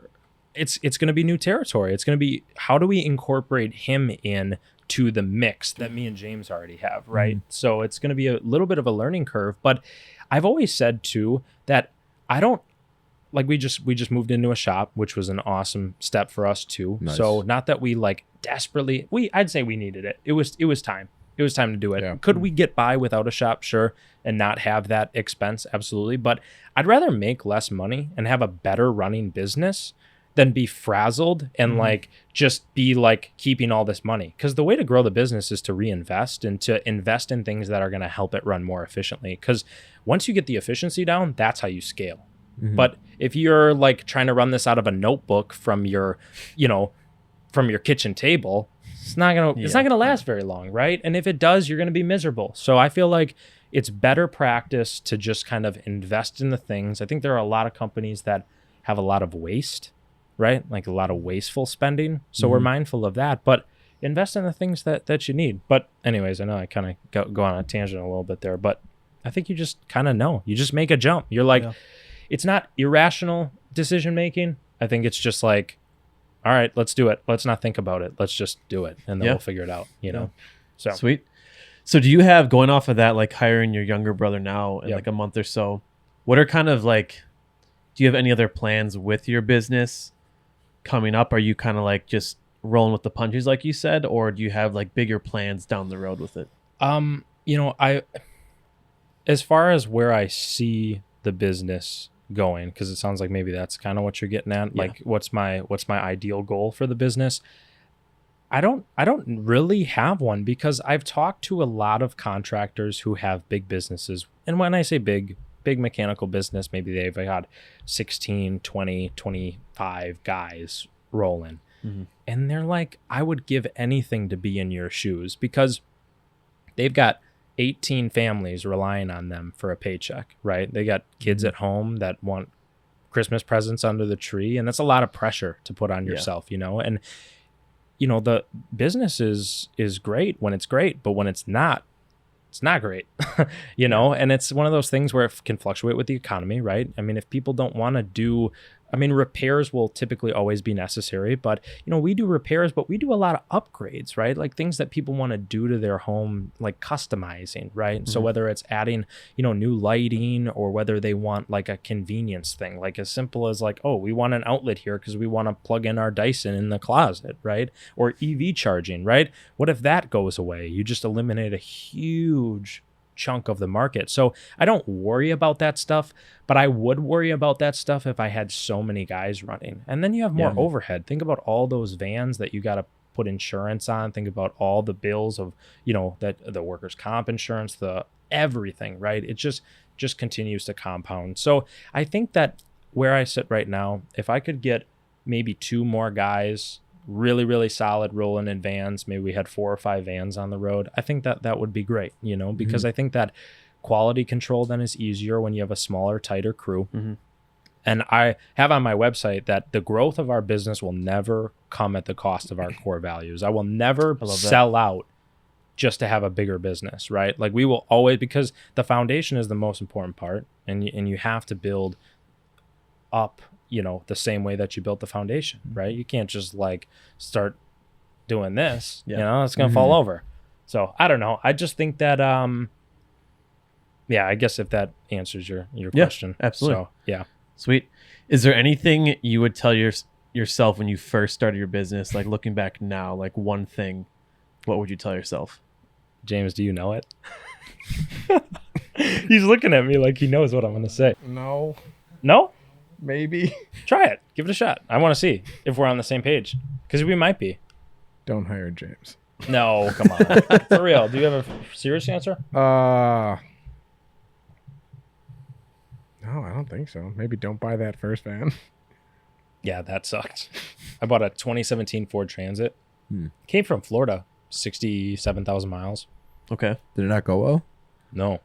it's going to be new territory. It's going to be, how do we incorporate him in to the mix that me and James already have, right? So it's going to be a little bit of a learning curve, but I've always said too that I don't like, we just moved into a shop, which was an awesome step for us too. Nice. So not that we like desperately, I'd say we needed it. It was time. It was time to do it. Yeah. Could we get by without a shop? Sure. And not have that expense? Absolutely. But I'd rather make less money and have a better running business than be frazzled and like just be like keeping all this money. Because the way to grow the business is to reinvest and to invest in things that are going to help it run more efficiently. Because once you get the efficiency down, that's how you scale. But if you're like trying to run this out of a notebook from your, you know, from your kitchen table, it's not gonna last very long, right? And if it does, you're gonna be miserable. So I feel like it's better practice to just kind of invest in the things. I think there are a lot of companies that have a lot of waste, right? Like a lot of wasteful spending. So we're mindful of that, but invest in the things that you need. But anyways, I know I kind of go on a tangent a little bit there, but I think you just kind of know. You just make a jump. You're like, Yeah. it's not irrational decision making. I think it's just like, all right, let's do it. Let's not think about it. Let's just do it, and then Yeah. we'll figure it out. You know. So Sweet. So do you have, going off of that, like hiring your younger brother now in Yep. like a month or so, what are kind of like, do you have any other plans with your business coming up? Are you kind of like just rolling with the punches like you said, or do you have like bigger plans down the road with it? you know, as far as where I see the business going, because it sounds like maybe that's kind of what you're getting at. Yeah. Like, what's my ideal goal for the business? I don't really have one, because I've talked to a lot of contractors who have big businesses. And when I say big mechanical business, maybe they've got 16, 20, 25 guys rolling. Mm-hmm. And they're like, I would give anything to be in your shoes, because they've got 18 families relying on them for a paycheck, right? They got kids at home that want Christmas presents under the tree, and that's a lot of pressure to put on yourself, you know? And, you know, the business is great when it's great, but when it's not great, you know? And it's one of those things where it can fluctuate with the economy, right? I mean, if people don't want to do, I mean, repairs will typically always be necessary, but, you know, we do repairs, but we do a lot of upgrades, right? Like things that people want to do to their home, like customizing, right? So whether it's adding, you know, new lighting, or whether they want like a convenience thing, like as simple as like, oh, we want an outlet here because we want to plug in our Dyson in the closet, right? Or EV charging, right? What if that goes away? You just eliminate a huge chunk of the market. So I don't worry about that stuff, but I would worry about that stuff if I had so many guys running. And then you have more overhead. Think about all those vans that you got to put insurance on. Think about all the bills of, you know, that the workers' comp insurance, the everything, right? It just continues to compound. So I think that where I sit right now, if I could get maybe 2 more guys really, really solid rolling in vans, maybe we had 4 or 5 vans on the road, I think that would be great, you know, because I think that quality control then is easier when you have a smaller, tighter crew. And I have on my website that the growth of our business will never come at the cost of our core values. I will never sell out just to have a bigger business, right? Like we will always, because the foundation is the most important part, and you have to build up, you know, the same way that you built the foundation, right? You can't just like start doing this, you know, it's going to fall over. So I don't know. I just think that, I guess if that answers your question. Absolutely. So, yeah. Sweet. Is there anything you would tell yourself when you first started your business, like looking back now, like one thing, what would you tell yourself? James, do you know it? He's looking at me like he knows what I'm going to say. No, No? maybe. Try it. Give it a shot. I want to see if we're on the same page, because we might be. Don't hire James. No, come on. For real. Do you have a serious answer? No, I don't think so. Maybe don't buy that first van. Yeah, that sucked. I bought a 2017 Ford Transit. Came from Florida, 67,000 miles. Okay. Did it not go well? No.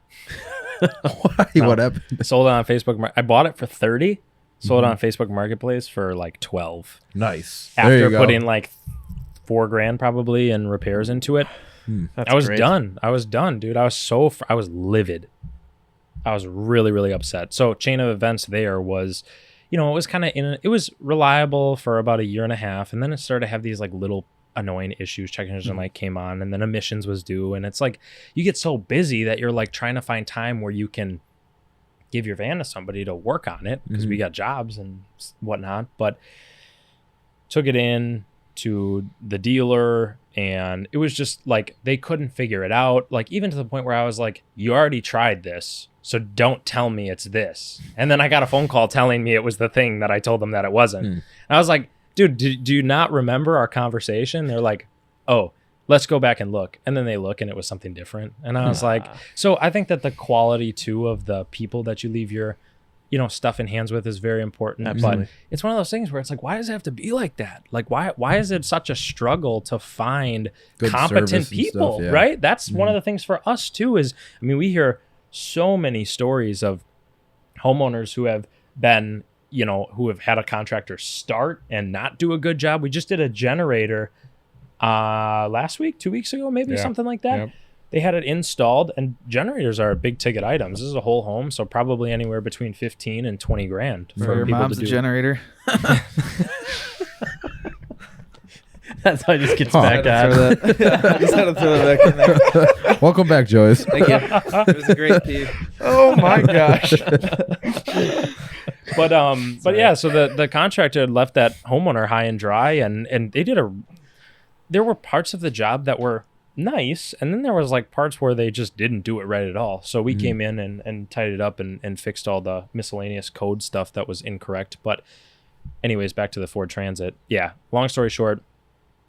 Why? No. What happened? Sold it on Facebook. I bought it for 30. Sold it on Facebook Marketplace for like 12. Nice. There After you go. putting like $4,000 probably in repairs into it. That's I was great. done. I was done, dude. I was livid. I was really, really upset. So chain of events there was, you know, it was kind of it was reliable for about 1.5 years. And then it started to have these like little annoying issues. Check engine light came on, and then emissions was due. And it's like, you get so busy that you're like trying to find time where you can give your van to somebody to work on it, because we got jobs and whatnot. But took it in to the dealer, and it was just like they couldn't figure it out, like even to the point where I was like, you already tried this, so don't tell me it's this. And then I got a phone call telling me it was the thing that I told them that it wasn't. And I was like, dude, do you not remember our conversation? They're like, oh, let's go back and look. And then they look, and it was something different. And I was like, so I think that the quality too of the people that you leave your, you know, stuff in hands with is very important. Absolutely. But it's one of those things where it's like, why does it have to be like that? Like, why is it such a struggle to find Good competent service and people, stuff, yeah. right? That's one of the things for us too is, I mean, we hear so many stories of homeowners who have been, you know, who have had a contractor start and not do a good job. We just did a generator last week, 2 weeks ago, maybe Yeah. something like that. Yep. they had it installed, and generators are big ticket items. This is a whole home, so probably anywhere between 15 and 20 grand For for your people mom's to a do. generator. That's how it just gets Huh. back Had to on. throw that- just had to throw that back in there. Welcome back, Joyce. Thank you. It was a great pee. Oh my gosh. But yeah, so the contractor had left that homeowner high and dry, and they did there were parts of the job that were nice, and then there was like parts where they just didn't do it right at all. So we came in and tidied it up and fixed all the miscellaneous code stuff that was incorrect. But anyways, back to the Ford Transit. Yeah, long story short,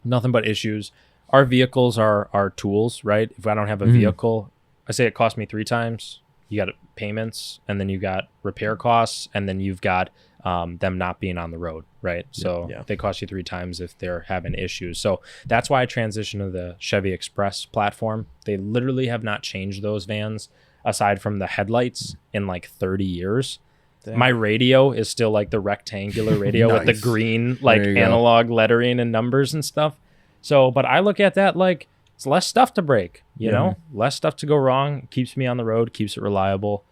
nothing but issues. Our vehicles are our tools, right? If I don't have a vehicle, I say it cost me 3 times. You got payments, and then you got repair costs, and then you've got them not being on the road, right? So Yeah. they cost you 3 times if they're having issues. So that's why I transitioned to the Chevy Express platform. They literally have not changed those vans aside from the headlights in like 30 years. Damn. My radio is still like the rectangular radio with the Nice. green like There you go. analog lettering and numbers and stuff. So, but I look at that like it's less stuff to break, you know, less stuff to go wrong. Keeps me on the road, keeps it reliable.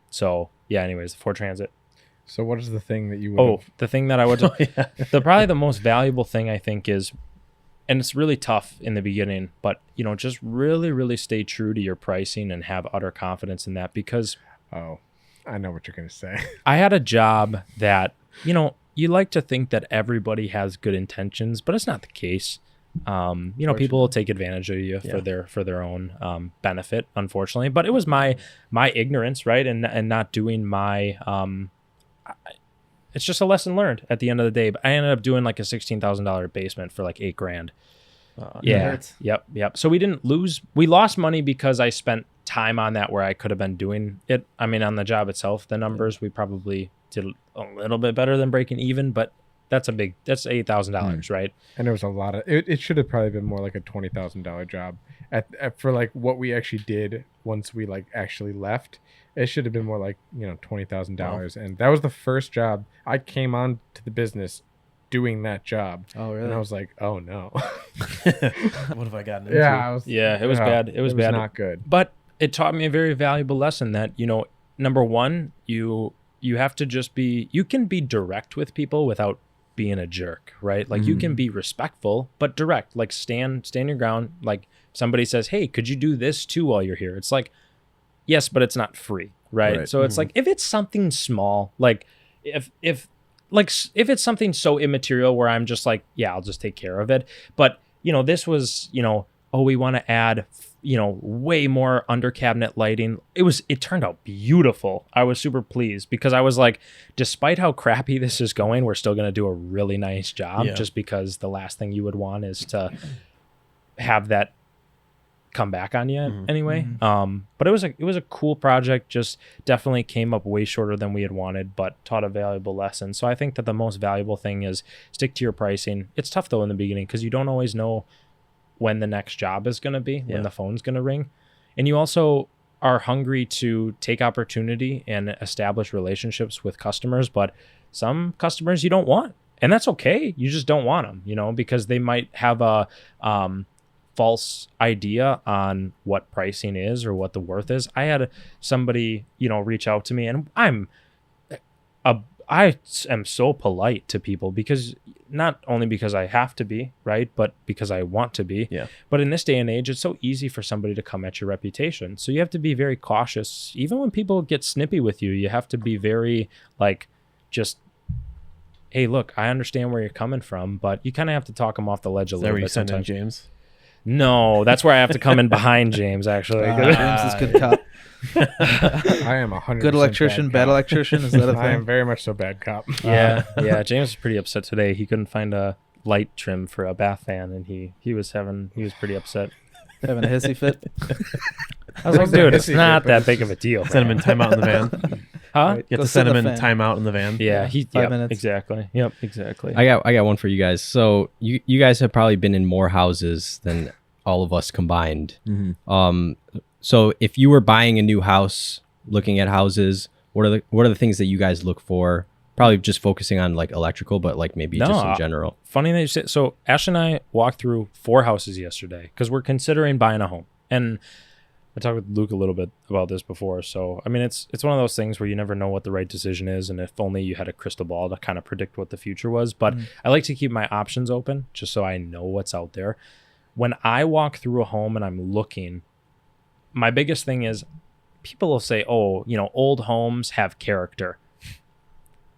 So yeah. Anyways, the Ford Transit. So what is the thing that you would Oh, the thing that I would, Yeah. probably the most valuable thing I think is, and it's really tough in the beginning, but you know, just really, really stay true to your pricing and have utter confidence in that, because Oh, I know what you're going to say. I had a job that, you know, you like to think that everybody has good intentions, but it's not the case. You know, people will take advantage of you for their own benefit, unfortunately. But it was my ignorance, right, and not doing my. It's just a lesson learned at the end of the day. But I ended up doing like a $16,000 basement for like $8,000. Yeah. hurts. Yep. So we didn't lose. We lost money because I spent time on that where I could have been doing it. I mean, on the job itself, the numbers, we probably did a little bit better than breaking even, but that's $8,000, right? And there was a lot of it should have probably been more like a $20,000 job at for like what we actually did once we like actually left. It should have been more like, you know, $20,000. And that was the first job I came on to the business doing that job. Oh, really? And I was like, oh no. What have I gotten into? Yeah, it was bad. It was bad. Not good. But it taught me a very valuable lesson that, you know, number one, you have to just you can be direct with people without being a jerk, right? Like you can be respectful, but direct, like stand your ground. Like somebody says, hey, could you do this too while you're here? It's like, yes, but it's not free, right? So it's like, if it's something small, like if it's something so immaterial where I'm just like, yeah, I'll just take care of it. But, you know, this was, you know, oh, we want to add, you know, way more under cabinet lighting. It turned out beautiful. I was super pleased because I was like, despite how crappy this is going, we're still going to do a really nice job, just because the last thing you would want is to have that come back on you anyway. But it was a cool project. Just definitely came up way shorter than we had wanted, but taught a valuable lesson. So I think that the most valuable thing is stick to your pricing. It's tough though in the beginning because you don't always know when the next job is going to be, when the phone's going to ring. And you also are hungry to take opportunity and establish relationships with customers, but some customers you don't want. And that's okay. You just don't want them, you know, because they might have a false idea on what pricing is or what the worth is. I had somebody, you know, reach out to me, and I am so polite to people because not only because I have to be, right, but because I want to be. Yeah. But in this day and age, it's so easy for somebody to come at your reputation. So you have to be very cautious. Even when people get snippy with you, you have to be very like, just, hey, look, I understand where you're coming from, but you kind of have to talk them off the ledge a Is that little where you bit send in sometimes. James? No, that's where I have to come in behind James, actually. James is good cop. I am 100% Good electrician, bad cop. electrician. Is that a I am thing? very much so bad cop. Yeah. James was pretty upset today. He couldn't find a light trim for a bath fan, and he was pretty upset. Having a hissy fit. I was like, dude, it's Hissy not fit, that but big of a deal. Send him in man. timeout in the van. Huh? Right. You Go have to sit send in him the in fan. timeout in the van. Yeah, 5 minutes. Exactly. Yep, exactly. I got one for you guys. So you guys have probably been in more houses than all of us combined. So if you were buying a new house, looking at houses, what are the things that you guys look for? Probably just focusing on like electrical, but like maybe just in general. Funny that you say. So Ash and I walked through 4 houses yesterday because we're considering buying a home, And I talked with Luke a little bit about this before. So, I mean, it's one of those things where you never know what the right decision is. And if only you had a crystal ball to kind of predict what the future was. But I like to keep my options open just so I know what's out there. When I walk through a home and I'm looking, my biggest thing is people will say, oh, you know, old homes have character.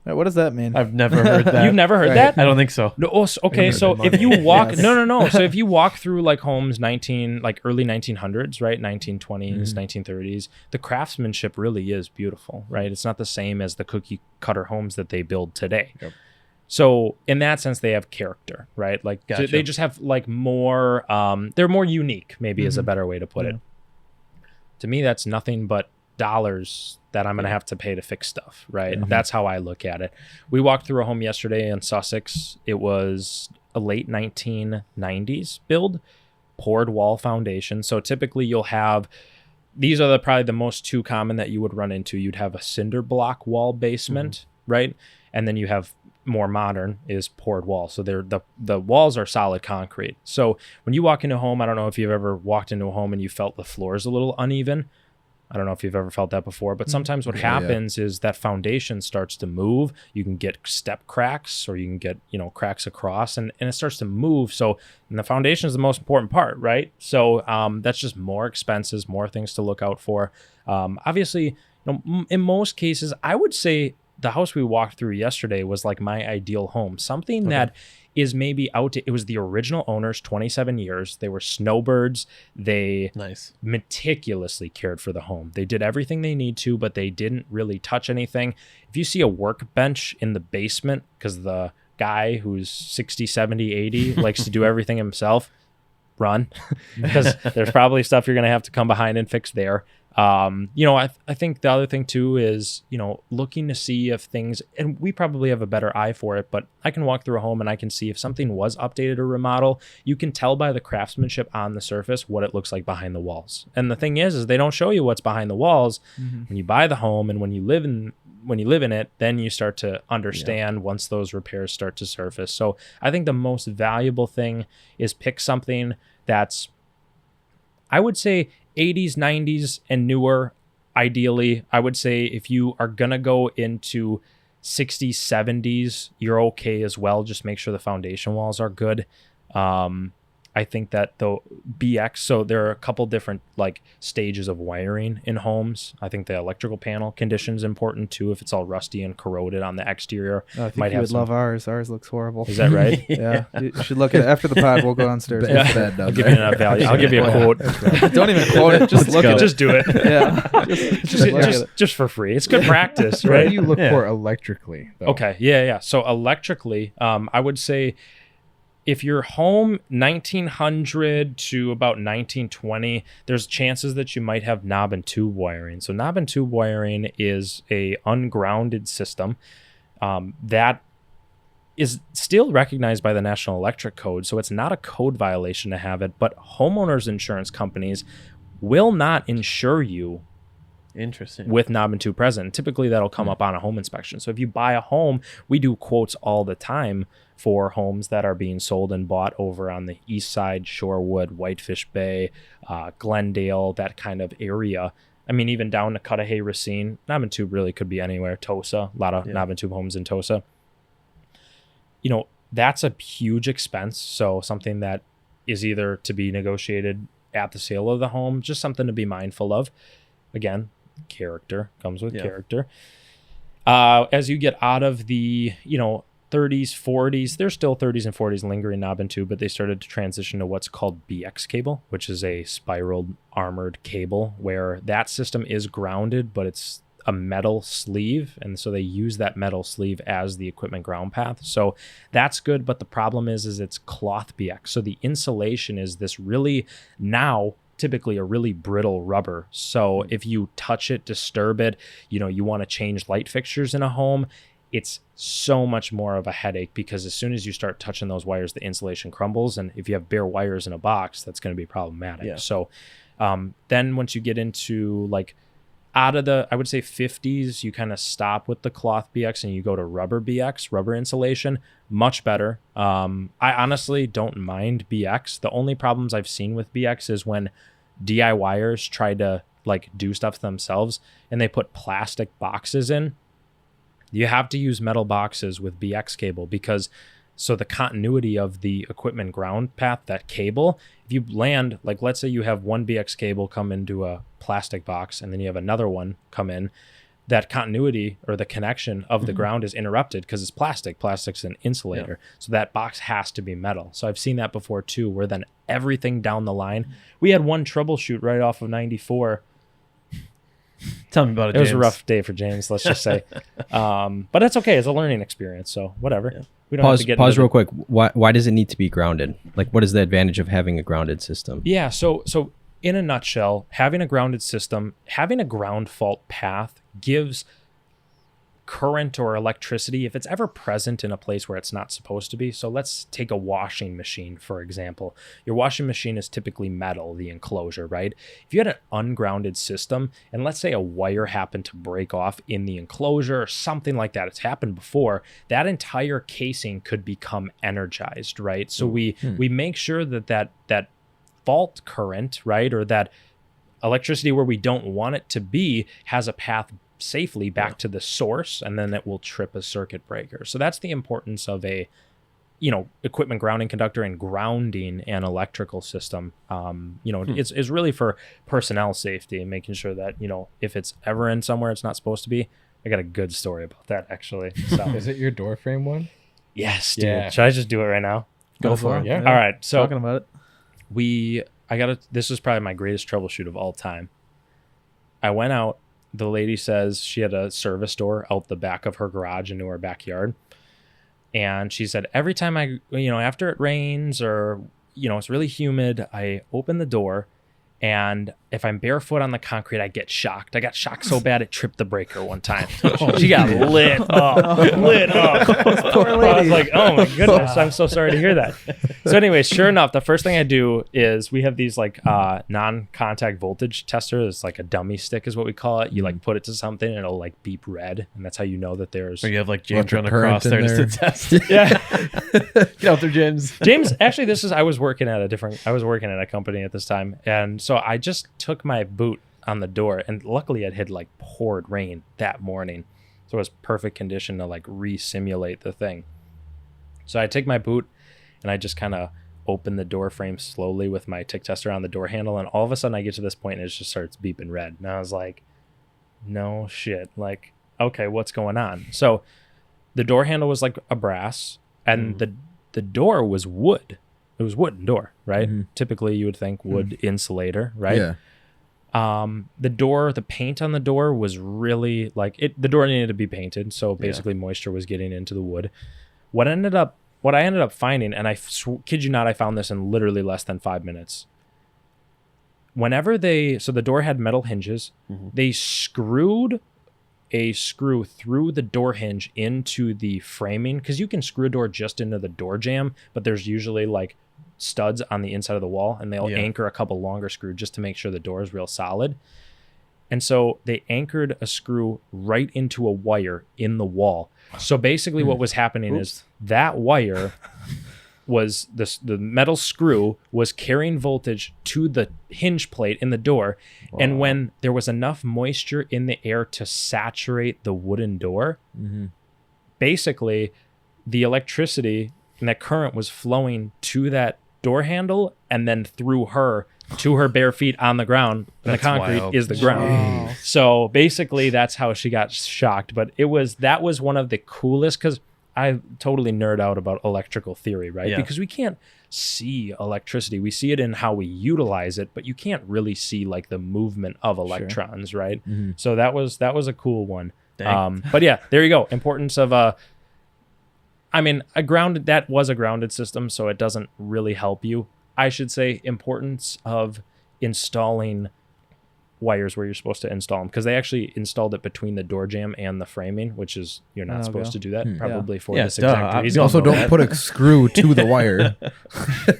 What does that mean? I've never heard that. You've never heard that? I don't think so. No. Okay. So if you walk, no. So if you walk through like homes, early 1900s, right? 1920s, 1930s, the craftsmanship really is beautiful, right? It's not the same as the cookie cutter homes that they build today. Yep. So in that sense, they have character, right? Like Gotcha. they just have like more, they're more unique, maybe is a better way to put it. To me, that's nothing but dollars that I'm going to have to pay to fix stuff, right? That's how I look at it. We walked through a home yesterday in Sussex. It was a late 1990s build, poured wall foundation. So typically you'll have, these are probably the most two common that you would run into. You'd have a cinder block wall basement, right? And then you have more modern is poured wall. So the walls are solid concrete. So when you walk into a home, I don't know if you've ever walked into a home and you felt the floors a little uneven. I don't know if you've ever felt that before, but sometimes what happens is that foundation starts to move. You can get step cracks or you can get, you know, cracks across and it starts to move. So, and the foundation is the most important part, right? So that's just more expenses, more things to look out for. Obviously, you know, in most cases, I would say the house we walked through yesterday was like my ideal home. Something that is maybe it was the original owners, 27 years. They were snowbirds. They meticulously cared for the home. They did everything they need to, but they didn't really touch anything. If you see a workbench in the basement, because the guy who's 60, 70, 80 likes to do everything himself, run, because there's probably stuff you're going to have to come behind and fix there. You know, I think the other thing too is, you know, looking to see if things, and we probably have a better eye for it, but I can walk through a home and I can see if something was updated or remodeled. You can tell by the craftsmanship on the surface what it looks like behind the walls. And the thing is they don't show you what's behind the walls when you buy the home, and when you live in it, then you start to understand once those repairs start to surface. So I think the most valuable thing is pick something that's, I would say, 80s, 90s, and newer. Ideally, I would say if you are going to go into 60s, 70s, you're okay as well. Just make sure the foundation walls are good. I think that the BX, so there are a couple different like stages of wiring in homes. I think the electrical panel condition is important too. If it's all rusty and corroded on the exterior, I think you would love ours. Ours looks horrible. Is that right? Yeah, you should look at it after the pod. We'll go downstairs. I'll give you enough value. I'll give you a quote. Don't even quote it. Just look at it. Just do it. Yeah, just for free. It's good practice, What right? do you look for electrically, though? Okay. Yeah. So electrically, I would say if your home 1900 to about 1920, there's chances that you might have knob and tube wiring. So knob and tube wiring is a ungrounded system that is still recognized by the National Electric Code. So it's not a code violation to have it, but homeowners insurance companies will not insure you with knob and tube present. Typically that'll come up on a home inspection. So if you buy a home, we do quotes all the time for homes that are being sold and bought over on the east side, Shorewood, Whitefish Bay, Glendale, that kind of area. I mean, even down to Cudahy, Racine. Knob and tube really could be anywhere. Tosa, a lot of knob and tube homes in Tosa. You know, that's a huge expense. So something that is either to be negotiated at the sale of the home, just something to be mindful of. Again, character comes with character. As you get out of the, 30s, 40s, there's still 30s and 40s lingering knob and tube, but they started to transition to what's called BX cable, which is a spiraled armored cable where that system is grounded, but it's a metal sleeve. And so they use that metal sleeve as the equipment ground path. So that's good. But the problem is it's cloth BX. So the insulation is this really now typically a really brittle rubber. So if you touch it, disturb it, you want to change light fixtures in a home, it's so much more of a headache because as soon as you start touching those wires, the insulation crumbles. And if you have bare wires in a box, that's going to be problematic. Yeah. So then once you get into like out of the, I would say 50s, you kind of stop with the cloth BX and you go to rubber BX, rubber insulation, much better. I honestly don't mind BX. The only problems I've seen with BX is when DIYers tried to like do stuff themselves and they put plastic boxes in. You have to use metal boxes with BX cable because so the continuity of the equipment ground path, that cable, if you land, like let's say you have one BX cable come into a plastic box and then you have another one come in, that continuity or the connection of the ground is interrupted because it's plastic. Plastic's an insulator. So that box has to be metal. So I've seen that before too, where then everything down the line, we had one troubleshoot right off of 94. Tell me about it, It was James. a rough day for James, let's just say. But it's okay. It's a learning experience. So whatever. Yeah. We don't have Pause, to get pause into real quick. Why does it need to be grounded? Like, what is the advantage of having a grounded system? Yeah, so in a nutshell, having a grounded system, having a ground fault path gives current or electricity, if it's ever present in a place where it's not supposed to be. So let's take a washing machine, for example. Your washing machine is typically metal, the enclosure, right? If you had an ungrounded system, and let's say a wire happened to break off in the enclosure or something like that, it's happened before, that entire casing could become energized, right? So we make sure that fault current, right, or that electricity where we don't want it to be has a path safely back to the source, and then it will trip a circuit breaker. So that's the importance of a equipment grounding conductor and grounding an electrical system. It's really for personnel safety and making sure that if it's ever in somewhere it's not supposed to be. I got a good story about that actually. So Is it your door frame one? yes, dude. Yeah. Should I just do it right now? Go for it. Yeah. All right, so Talking about it. this was probably my greatest troubleshoot of all time. I went out. The lady says she had a service door out the back of her garage into her backyard. And she said, every time after it rains or, it's really humid, I open the door. And if I'm barefoot on the concrete, I get shocked. I got shocked so bad it tripped the breaker one time. She got lit up. I was like, oh my goodness, I'm so sorry to hear that. So anyway, sure enough, the first thing I do is we have these like non-contact voltage testers. It's like a dummy stick is what we call it. You like put it to something and it'll like beep red. And that's how you know that there's... Or you have like James running current across in there just to there. test. Yeah. Get out there, James. James, actually, I was working at a company at this time. And so I just took my boot on the door, and luckily it had like poured rain that morning. So it was perfect condition to like re-simulate the thing. So I take my boot and I just kind of open the door frame slowly with my tick tester on the door handle. And all of a sudden I get to this point and it just starts beeping red. And I was like, no shit. Like, okay, what's going on? So the door handle was like a brass and the door was wood. It was wooden door, right? Typically you would think wood insulator, right? Yeah. The paint on the door was really like the door needed to be painted. So basically moisture was getting into the wood. What I ended up finding, and I kid you not, I found this in literally less than 5 minutes. So the door had metal hinges. They screwed a screw through the door hinge into the framing, because you can screw a door just into the door jamb, but there's usually like studs on the inside of the wall, and they'll anchor a couple longer screws just to make sure the door is real solid. And so they anchored a screw right into a wire in the wall. So basically what was happening is that wire was the metal screw was carrying voltage to the hinge plate in the door. Wow. And when there was enough moisture in the air to saturate the wooden door, basically the electricity and that current was flowing to that door handle and then through her to her bare feet on the ground. And the concrete wild. is the ground. So basically that's how she got shocked. But that was one of the coolest, because I totally nerd out about electrical theory, right? Yeah. Because we can't see electricity. We see it in how we utilize it, but you can't really see like the movement of electrons, right? So that was a cool one. But yeah, there you go. Importance of that was a grounded system, so it doesn't really help you. I should say importance of installing wires where you're supposed to install them, because they actually installed it between the door jamb and the framing, which is you're not supposed to do that probably for this exact reason. You also don't put a screw to the wire.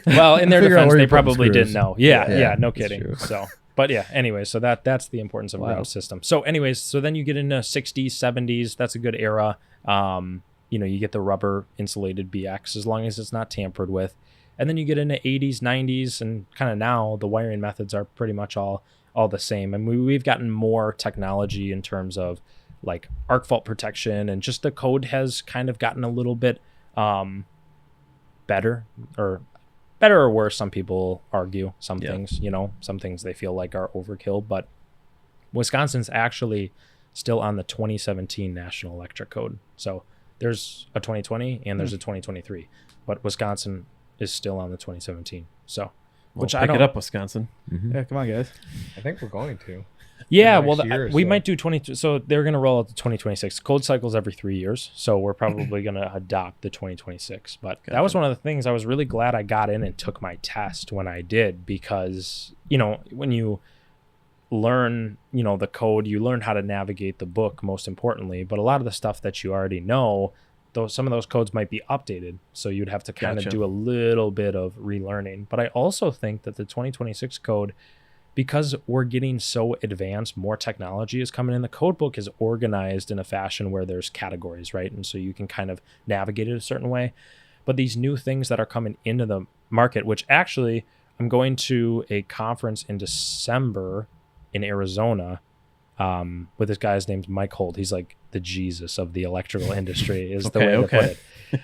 Well, in their Figure out defense, where they you put probably screws. didn't know. Yeah, no that's kidding. true. So, but yeah, anyway, so that's the importance of a ground system. So anyways, so then you get into 60s, 70s. That's a good era. You get the rubber insulated BX as long as it's not tampered with. And then you get into 80s, 90s, and kind of now the wiring methods are pretty much all the same. And we've gotten more technology in terms of like arc fault protection, and just the code has kind of gotten a little bit better or worse. Some people argue some things, some things they feel like are overkill, but Wisconsin's actually still on the 2017 National Electric Code. So there's a 2020 and there's a 2023, but Wisconsin is still on the 2017. So, Which pick it up, Wisconsin. Yeah, come on, guys. I think we're going to. Yeah, Next year or we so. might do 20. So they're going to roll out the 2026 code cycles every 3 years. So we're probably going to adopt the 2026. But that was one of the things I was really glad I got in and took my test when I did, because, when you learn, the code, you learn how to navigate the book, most importantly. But a lot of the stuff that you already know, some of those codes might be updated. So you'd have to kind of do a little bit of relearning. But I also think that the 2026 code, because we're getting so advanced, more technology is coming in. The code book is organized in a fashion where there's categories, right? And so you can kind of navigate it a certain way. But these new things that are coming into the market, which actually I'm going to a conference in December in Arizona with this guy. His name's Mike Holt. He's like the Jesus of the electrical industry is the way to put it.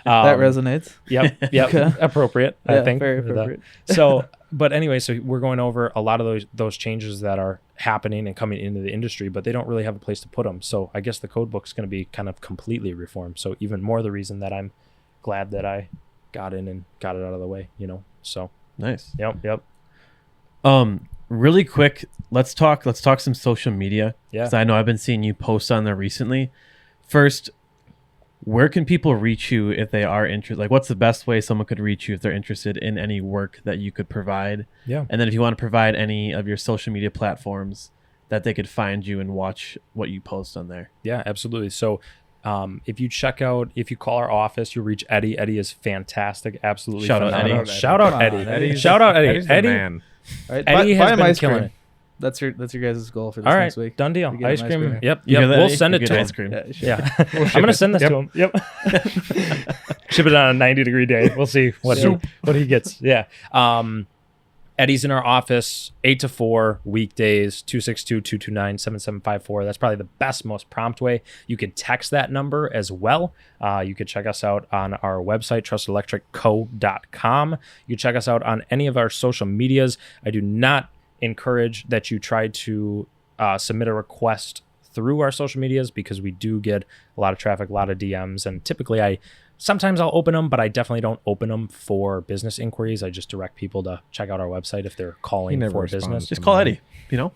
That resonates. Yep. Okay. Appropriate, I think. Very appropriate. So, but anyway, so we're going over a lot of those changes that are happening and coming into the industry, but they don't really have a place to put them. So I guess the code book's going to be kind of completely reformed. So even more the reason that I'm glad that I got in and got it out of the way, So Nice. Yep. Really quick, let's talk some social media. Yeah. 'Cause I know I've been seeing you post on there recently. First, where can people reach you if they are interested? Like, what's the best way someone could reach you if they're interested in any work that you could provide? Yeah. And then if you want to provide any of your social media platforms that they could find you and watch what you post on there. Yeah, absolutely. So if you call our office, you'll reach Eddie. Eddie is fantastic. Absolutely. Shout out phenomenal. Eddie. Shout out Come Eddie. on, Eddie. Shout out Eddie. Eddie's the Eddie. man. All right, Eddie buy has him been ice killing cream. it. That's your guys' goal for this All next right, week. done deal. You get Ice him cream. Yep. You hear that, We'll Eddie? send You it get to him. ice cream. Yeah. I'm going to send this to him. Yep. Ship it on a 90-degree day. We'll see what he gets. Yeah. Eddie's in our office 8 to 4 weekdays, 262-229-7754. That's probably the best, most prompt way. You can text that number as well. You could check us out on our website, trustedelectricco.com. You can check us out on any of our social medias. I do not encourage that you try to submit a request through our social medias, because we do get a lot of traffic, a lot of DMs, and typically sometimes I'll open them, but I definitely don't open them for business inquiries. I just direct people to check out our website if they're calling never for responds business. to Just call Eddie.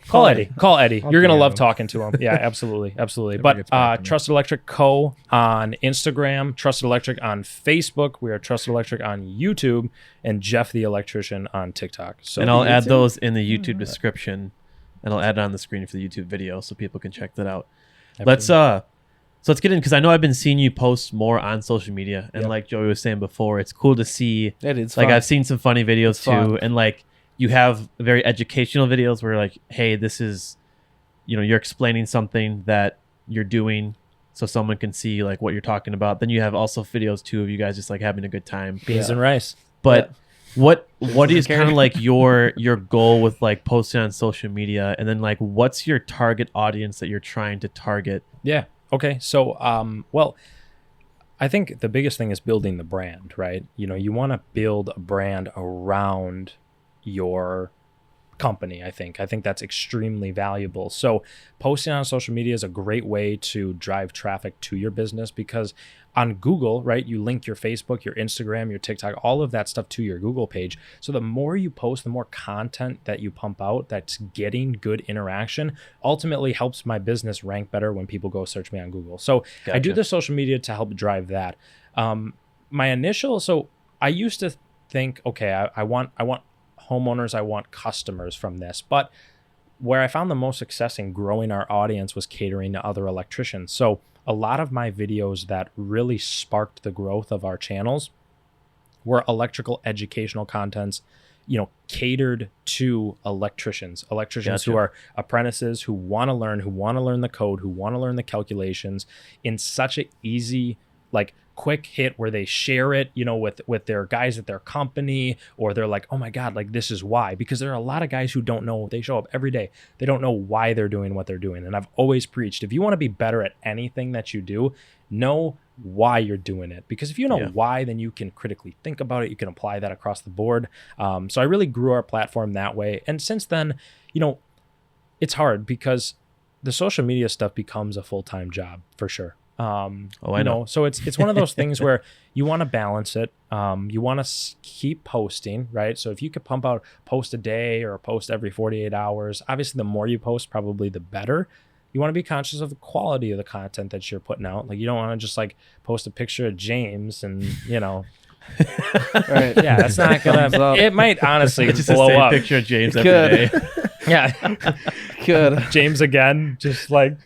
Call Eddie. Call Eddie. I'll You're going to DM love him. talking to him. Yeah, absolutely. Absolutely. Never But gets back to me. Trusted Electric Co. on Instagram, Trusted Electric on Facebook. We are Trusted Electric on YouTube, and Jeff the Electrician on TikTok. So And I'll add those in the YouTube description, and I'll add it on the screen for the YouTube video so people can check that out. Absolutely. Let's get in, because I know I've been seeing you post more on social media, and Yep. like Joey was saying before, it's cool to see. It's Like fun. I've seen some funny videos It's too, fun. and like you have very educational videos where like, hey, this is, you're explaining something that you're doing, so someone can see like what you're talking about. Then you have also videos too of you guys just like having a good time. beans and rice. But what is carrot. kind of like your goal with like posting on social media, and then like what's your target audience that you're trying to target? Yeah. Okay. So, well, I think the biggest thing is building the brand, right? You want to build a brand around your company. I think that's extremely valuable. So posting on social media is a great way to drive traffic to your business, because on Google, right, you link your Facebook, your Instagram, your TikTok, all of that stuff to your Google page. So the more you post, the more content that you pump out that's getting good interaction, ultimately helps my business rank better when people go search me on Google. So I do Gotcha. the social media to help drive that. So I used to think, okay, I want homeowners, I want customers from this, but where I found the most success in growing our audience was catering to other electricians. So a lot of my videos that really sparked the growth of our channels were electrical educational contents, catered to electricians Gotcha. who are apprentices, who want to learn the code, who want to learn the calculations in such an easy like quick hit where they share it, you know, with their guys at their company, or they're like, oh my God, like this is why. Because there are a lot of guys who don't know. They show up every day. They don't know why they're doing what they're doing. And I've always preached, if you want to be better at anything that you do, know why you're doing it. Because if you know why, then you can critically think about it. You can apply that across the board. So I really grew our platform that way. And since then, you know, it's hard because the social media stuff becomes a full-time job for sure. I know. So it's one of those things where you want to balance it. You want to keep posting, right? So if you could pump out post a day or a post every 48 hours, obviously the more you post, probably the better. You want to be conscious of the quality of the content that you're putting out. Like you don't want to just like post a picture of James and, you know, Right. yeah, that's not gonna. It might honestly Just blow the same up. picture of James Good. every day. Yeah, Good. James again, just like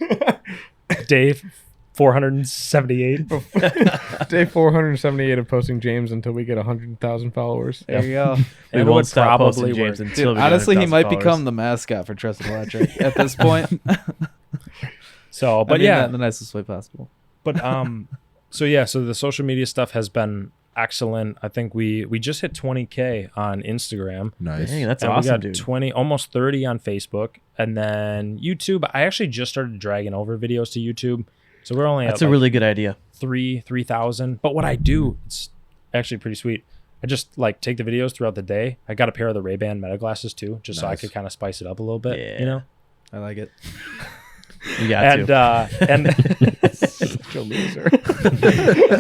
day 478. Day 478 of posting James until we get 100,000 followers. There you go. We It won't would stop posting probably James work. until Dude, we get honestly, he 100,000 might followers. become the mascot for Trusted Electric at this point. So, but I mean yeah, that in the nicest way possible. but so yeah, so the social media stuff has been excellent. I think we just hit 20K on Instagram. Nice. Dang, that's And awesome, we got dude. 20, almost 30 on Facebook, and then YouTube. I actually just started dragging over videos to YouTube, so we're only That's at a like really good idea. 3,000. But what I do, it's actually pretty sweet. I just like take the videos throughout the day. I got a pair of the Ray-Ban Meta glasses too, just so I Nice. could kind of spice it up a little bit. Yeah. You know. I like it. You got And to. and Such a loser.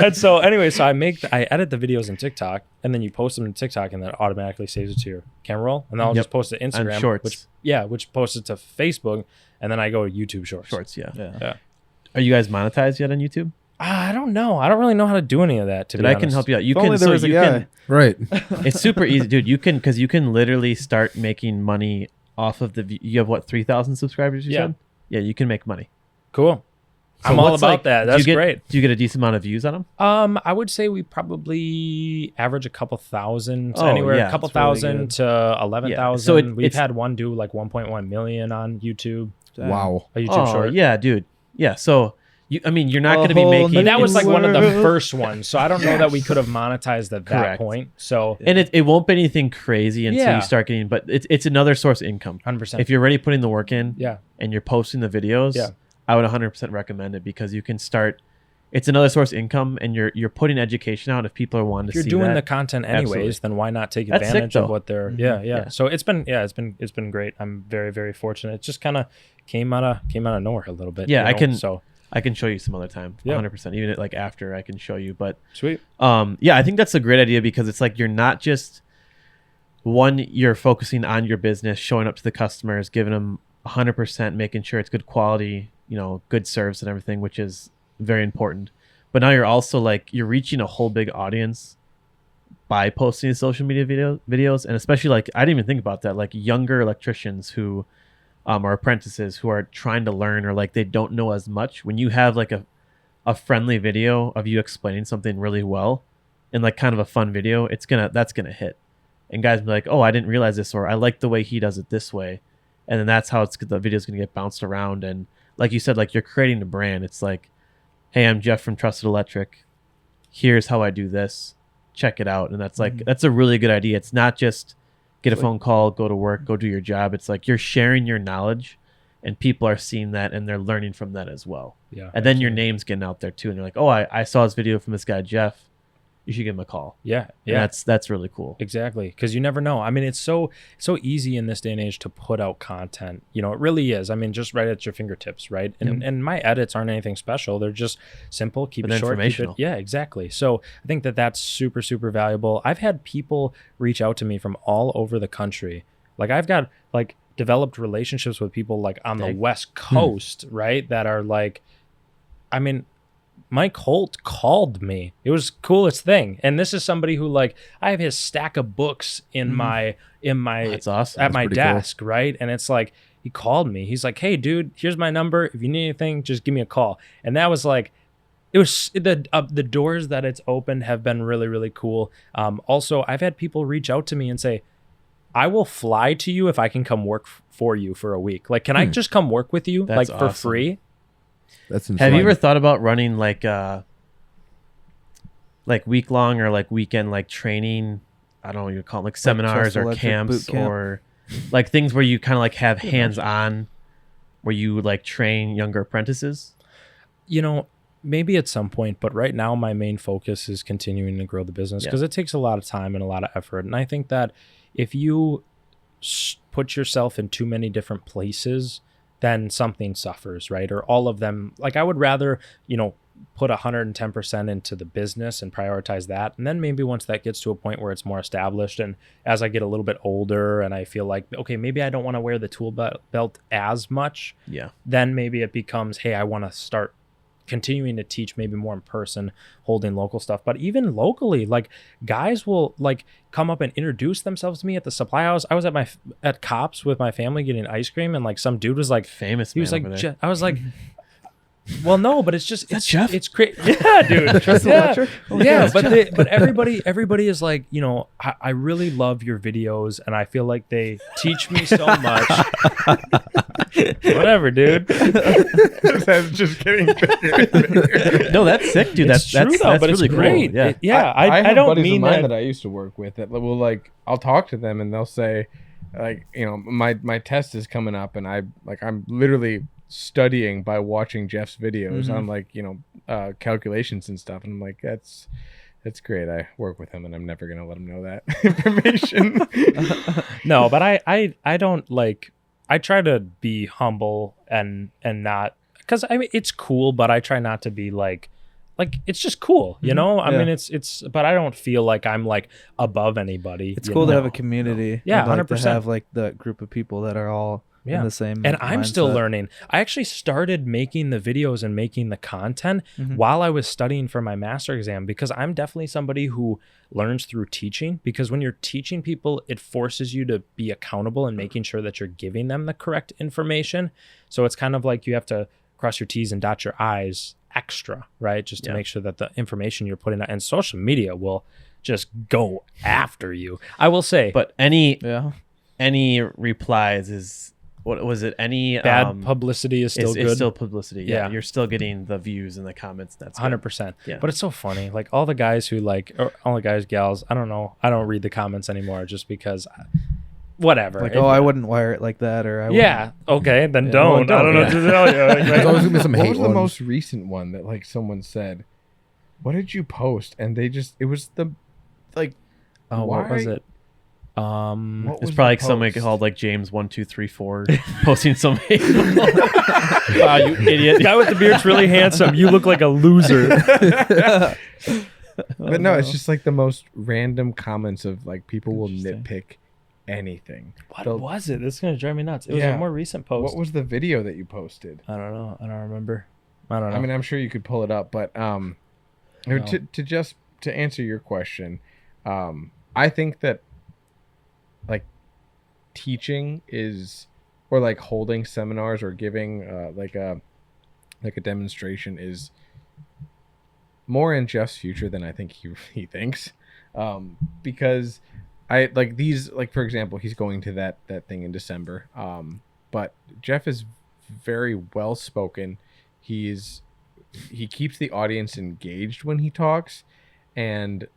and so anyway, so I edit the videos in TikTok, and then you post them in TikTok, and that automatically saves it to your camera roll, and then I'll Yep. just post it to Instagram, Shorts. which posts it to Facebook, and then I go to YouTube Shorts. Shorts, yeah. Yeah. Are you guys monetized yet on YouTube? I don't know. I don't really know how to do any of that. To Dude, be I honest. can help you out. You If only can. there So was a you guy. can. Right. It's super easy, dude. You can because you can literally start making money off of the. You have what 3,000 subscribers? You Yeah. said. Yeah, you can make money. Cool. So I'm all what's about like- that. do That's you get, great. Do you get a decent amount of views on them? I would say we probably average a couple thousand, Oh, anywhere yeah, a couple it's really thousand good. to 11,000. So We've it's- had one do like 1.1 million on YouTube. Wow. A YouTube short. yeah, dude. Yeah, so you're not A going to be whole making. But that was like one of the World. first ones, so I don't know that we could have monetized at that Correct. point. So and it won't be anything crazy until Yeah. you start getting. But it's another source of income. 100%. If you're already putting the work in, Yeah. and you're posting the videos, Yeah. I would 100% recommend it because you can start. It's another source of income, and you're putting education out if people are wanting If to you're see doing that. the content anyways, Absolutely. then why not take That's sick, advantage of though. what they're Mhm. yeah. Yeah. So it's been great. I'm very, very fortunate. It just kind of came out of nowhere a little bit. Yeah, you know? so I can show you some other time. Yeah. 100%. Even like after I can show you, but Sweet. yeah, I think that's a great idea because it's like you're not just you're focusing on your business, showing up to the customers, giving them 100%, making sure it's good quality, good service and everything, which is very important. But now you're also like you're reaching a whole big audience by posting social media videos, and especially like I didn't even think about that, like younger electricians who are apprentices who are trying to learn or like they don't know as much. When you have like a friendly video of you explaining something really well and like kind of a fun video, that's gonna hit. And guys be like, oh, I didn't realize this, or I like the way he does it this way. And then that's how the video's gonna get bounced around. And like you said, like you're creating a brand. It's like, hey, I'm Jeff from Trusted Electric. Here's how I do this. Check it out. And that's like that's a really good idea. It's not just get a phone call, go to work, go do your job. It's like you're sharing your knowledge and people are seeing that and they're learning from that as well. Yeah. And then your name's getting out there too. And you're like, oh, I saw this video from this guy, Jeff. You should give him a call. Yeah. And Yeah. that's really cool. Exactly, because you never know. I mean, it's so easy in this day and age to put out content. It really is. I mean, just right at your fingertips, right? And my edits aren't anything special. They're just simple, keep But it short, keep it, informational. yeah, exactly. So I think that's super, super valuable. I've had people reach out to me from all over the country. Like I've got like developed relationships with people like on the Dang. West Coast, right? That are like, I mean, Mike Holt called me. It was the coolest thing. And this is somebody who like I have his stack of books in my That's awesome. at That's my pretty cool. desk, right? And it's like he called me. He's like, "Hey, dude, here's my number. If you need anything, just give me a call." And that was like, it was the doors that it's opened have been really, really cool. Also, I've had people reach out to me and say, "I will fly to you if I can come work for you for a week. Like, can I just come work with you That's like for awesome. free?" That's insane. Have you ever thought about running like like week long or like weekend like training. I don't know what you call it, like seminars or camps or like things where you kind of like have hands on, where you like train younger apprentices. You know, maybe at some point, but right now my main focus is continuing to grow the business because it takes a lot of time and a lot of effort. And I think that if you put yourself in too many different places, then something suffers, right? Or all of them. Like I would rather, you know, put 110% into the business and prioritize that. And then maybe once that gets to a point where it's more established, and as I get a little bit older and I feel like, okay, maybe I don't want to wear the tool belt as much. Yeah. Then maybe it becomes, hey, I want to start continuing to teach maybe more in person, holding local stuff. But even locally, like guys will like come up and introduce themselves to me at the supply house. I was at Cops with my family getting ice cream, and like some dude was like famous. He was man like, over there. I was like, well, no, but it's just That's Jeff? It's great. Yeah, dude. Trust yeah. Electric? Yeah, but everybody is like, you know, I really love your videos, and I feel like they teach me so much. Whatever, dude. That's just getting bigger and bigger. No, that's sick, dude. It's That's true, though, that's but it's really great. cool. Yeah. I have don't buddies mean of mine that. that I used to work with that will like I'll talk to them and they'll say like, you know, my test is coming up and I'm literally studying by watching Jeff's videos on like, you know, calculations and stuff, and I'm like, that's great. I work with him and I'm never gonna let him know that information. No, but I don't like. I try to be humble and not, because I mean it's cool, but I try not to be like it's just cool, you know. I mean it's, but I don't feel like I'm like above anybody. It's cool to have a community. Yeah, and, like, 100%. to have like the group of people that are all in the same. And I'm still mindset. learning. I actually started making the videos and making the content while I was studying for my master exam, because I'm definitely somebody who learns through teaching, because when you're teaching people, it forces you to be accountable and making sure that you're giving them the correct information. So it's kind of like you have to cross your T's and dot your I's extra, right? Just to make sure that the information you're putting out, and social media will just go after you. I will say, But any replies is, what was it? Any bad publicity is still good. It's still publicity. Yeah. Yeah. You're still getting the views and the comments. That's good. 100%. Yeah. But it's so funny. Like all the guys who like, or all the guys, gals, I don't know. I don't read the comments anymore just because whatever. Like, I wouldn't wire it like that, or I yeah. Okay. Then Yeah, don't. well, I don't know don't, what to tell you. Like, There's always gonna be some What hate was the ones. most recent one that like someone said, what did you post? And they just, it was the like, oh, what was it? what It's was probably the somebody post? called like James1234 posting some hate. Wow, you idiot. The guy with the beard's really handsome. You look like a loser. But no, it's just like the most random comments of like people will Interesting. nitpick anything. What They'll- was it? This is going to drive me nuts. It was Yeah. a more recent post. What was the video that you posted? I don't know. I don't remember. I don't know. I mean, I'm sure you could pull it up, but No. to answer your question, I think that like teaching is, or like holding seminars or giving like a demonstration is more in Jeff's future than I think he thinks, because I like these, like for example, he's going to that thing in December, but Jeff is very well spoken. He keeps the audience engaged when he talks, and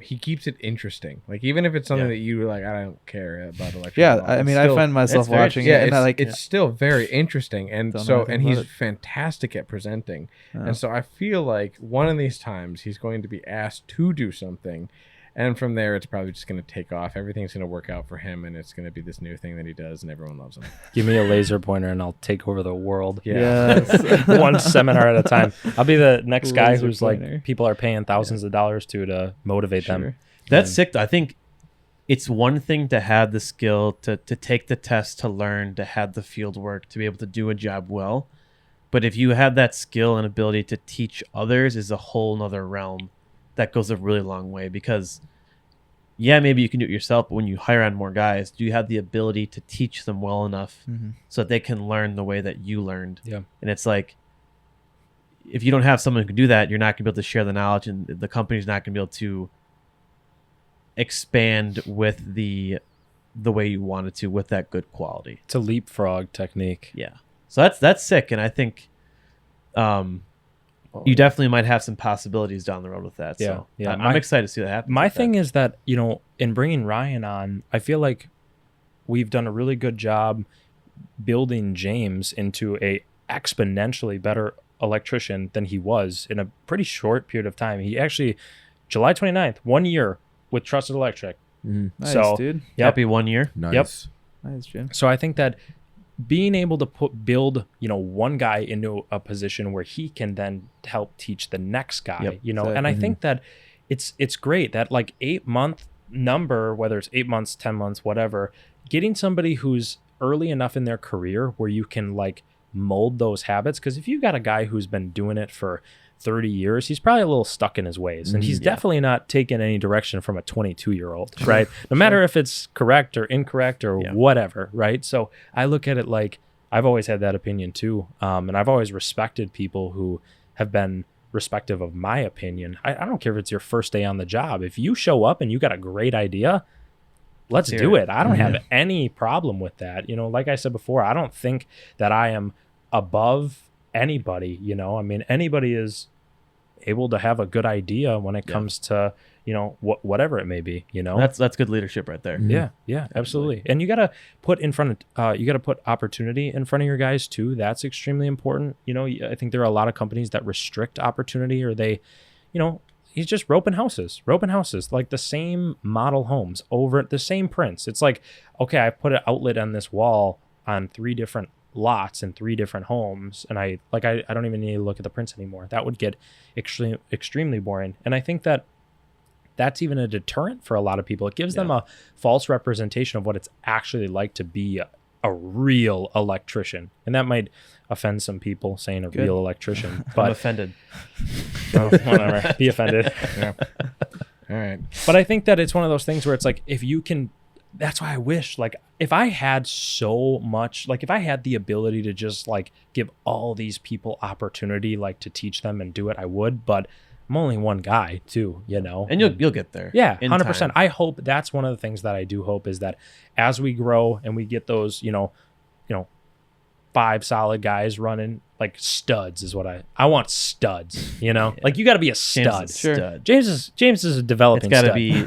he keeps it interesting. Like even if it's something that you were like, I don't care about electric. Yeah, law, I it's mean, still- I find myself it's very- watching yeah, it, and I like it's still very interesting, and Don't know so anything and he's about it. fantastic at presenting, Yeah. and so I feel like one of these times he's going to be asked to do something, and from there it's probably just going to take off. Everything's going to work out for him, and it's going to be this new thing that he does, and everyone loves him. Give me a laser pointer and I'll take over the world. Yes. One seminar at a time. I'll be the next guy Laser who's pointer. like people are paying thousands of dollars to motivate them. Sure. That's sick, though. I think it's one thing to have the skill to take the test, to learn, to have the field work, to be able to do a job well. But if you have that skill and ability to teach others, is a whole nother realm that goes a really long way. Because yeah, maybe you can do it yourself, but when you hire on more guys, do you have the ability to teach them well enough so that they can learn the way that you learned? Yeah. And it's like, if you don't have someone who can do that, you're not going to be able to share the knowledge, and the company's not going to be able to expand with the way you wanted to, with that good quality. It's a leapfrog technique. Yeah. So that's sick. And I think you definitely might have some possibilities down the road with that. Yeah, So yeah. I'm excited to see that happen. My thing is that, in bringing Ryan on, I feel like we've done a really good job building James into a exponentially better electrician than he was in a pretty short period of time. He actually, July 29th, 1 year with Trusted Electric. Nice, So, dude. Yep. Happy 1 year. Nice. Nice, Jim. So I think that being able to build, one guy into a position where he can then help teach the next guy, and I think that it's great that like 8-month number, whether it's 8 months, 10 months, whatever, getting somebody who's early enough in their career where you can like mold those habits. Because if you've got a guy who's been doing it for 30 years, he's probably a little stuck in his ways, and he's definitely not taking any direction from a 22-year-old, right? No matter if it's correct or incorrect or whatever, right? So I look at it like I've always had that opinion too, and I've always respected people who have been respective of my opinion. I don't care if it's your first day on the job. If you show up and you got a great idea, let's do it. I don't have any problem with that. Like I said before, I don't think that I am above anybody. I mean, anybody is able to have a good idea when it comes to whatever it may be. That's good leadership right there. Yeah, absolutely. And you got to put opportunity in front of your guys too. That's extremely important. I think there are a lot of companies that restrict opportunity, or they he's just roping houses like the same model homes over the same prints. It's like, okay, I put an outlet on this wall on 3 different lots in 3 different homes, and I don't even need to look at the prints anymore. That would get extremely boring. And I think that that's even a deterrent for a lot of people. It gives them a false representation of what it's actually like to be a real electrician, and that might offend some people saying real electrician, but I'm offended. Oh, whatever. Be offended. Yeah. All right. But I think that it's one of those things where it's like, if you can, that's why I wish, like, if I had so much, like if I had the ability to just like give all these people opportunity, like to teach them and do it, I would, but I'm only one guy too, And you'll get there. Yeah, in 100%. time. I hope that's one of the things that I do hope is that as we grow and we get those, 5 solid guys running, like studs is what I want studs, like you got to be a stud. Stud. James is a developing It's got to stud. be,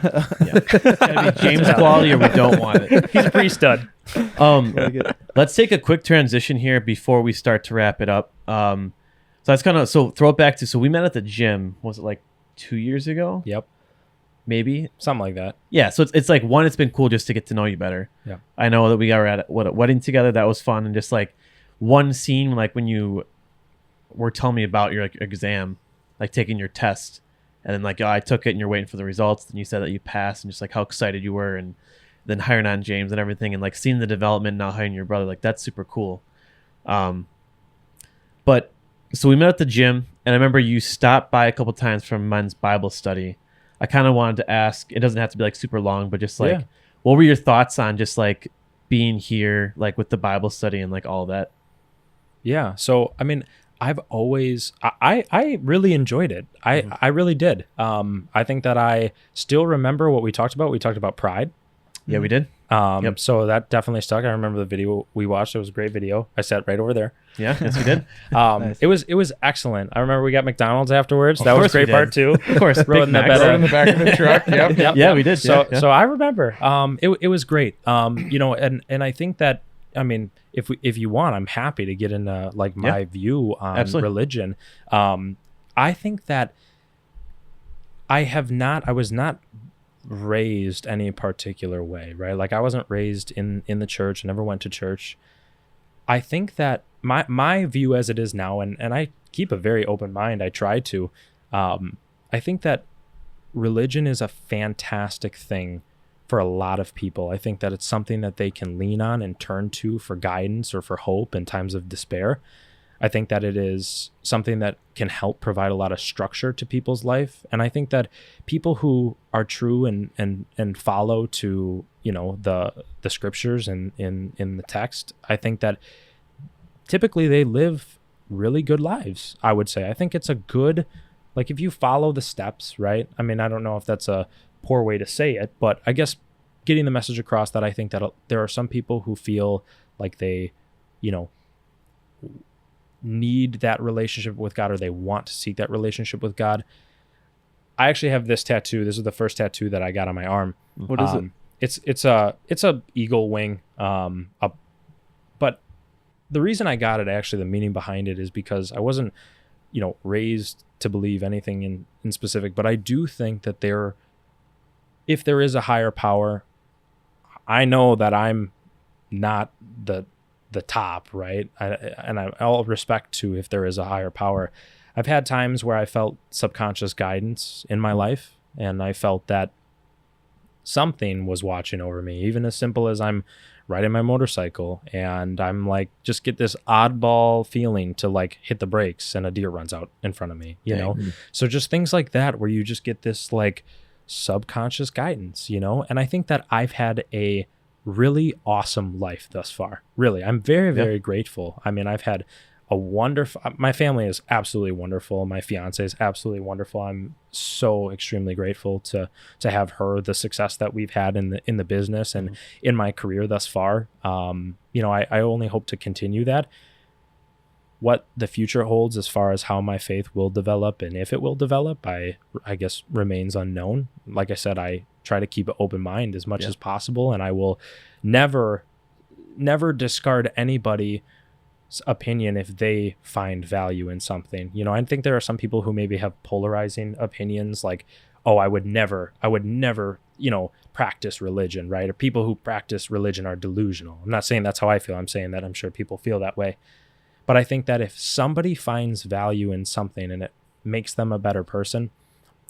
gotta be James quality, or we don't want it. He's a pre-stud. Let's take a quick transition here before we start to wrap it up. So that's throw it back to, so we met at the gym. Was it like 2 years ago? Yep. Maybe Something like that. Yeah. So it's like, one, it's been cool just to get to know you better. Yeah. I know that we were at a wedding together. That was fun. And just like one scene, like when you were telling me about your like exam, like taking your test, and then like, I took it and you're waiting for the results. And you said that you passed, and just like how excited you were, and then hiring on James and everything, and like seeing the development, now hiring your brother, like that's super cool. But so we met at the gym, and I remember you stopped by a couple times from men's Bible study. I kind of wanted to ask, it doesn't have to be like super long, but just like, what were your thoughts on just like being here, like with the Bible study and like all that? Yeah. So, I mean, I've always, I really enjoyed it. I really did. I think that I still remember what we talked about. We talked about pride. Yeah, we did. So that definitely stuck. I remember the video we watched. It was a great video. I sat right over there. Yeah, yes, we did. Nice. It was excellent. I remember we got McDonald's afterwards. That was a great part too. Of course, Rode in the Rode in the back of the truck. Yep. Yeah, we did. So Yeah. so I remember. It was great. And I think that, I mean, if you want, I'm happy to get into like my view on religion. I think that I was not raised any particular way, right? Like I wasn't raised in the church, never went to church. I think that my view as it is now, and I keep a very open mind, I try to, I think that religion is a fantastic thing for a lot of people. I think that it's something that they can lean on and turn to for guidance or for hope in times of despair. I think that it is something that can help provide a lot of structure to people's life. And I think that people who are true and follow to, the scriptures and in the text, I think that typically they live really good lives, I would say. I think it's a good, like if you follow the steps, right? I mean, I don't know if that's a poor way to say it, but I guess getting the message across that I think that there are some people who feel like they, need that relationship with God or they want to seek that relationship with God. I actually have this tattoo. This is the first tattoo that I got on my arm. What is it? It's a eagle wing. But the reason I got it, actually, the meaning behind it is because I wasn't, raised to believe anything in specific. But I do think that if there is a higher power, I know that I'm not the top, right? I'll respect to if there is a higher power. I've had times where I felt subconscious guidance in my life, and I felt that something was watching over me, even as simple as I'm riding my motorcycle and I'm like, just get this oddball feeling to like hit the brakes and a deer runs out in front of me, you know? So just things like that, where you just get this like subconscious guidance, And I think that I've had a really awesome life thus far. Really, I'm very, very grateful. I mean, I've had my family is absolutely wonderful. My fiance is absolutely wonderful. I'm so extremely grateful to have her, the success that we've had in the business and in my career thus far. I only hope to continue that. What the future holds as far as how my faith will develop and if it will develop, I guess remains unknown. Like I said, I try to keep an open mind as much as possible, and I will never discard anybody's opinion if they find value in something. I think there are some people who maybe have polarizing opinions, like, oh, I would never, practice religion, right? Or people who practice religion are delusional. I'm not saying that's how I feel. I'm saying that I'm sure people feel that way. But I think that if somebody finds value in something and it makes them a better person,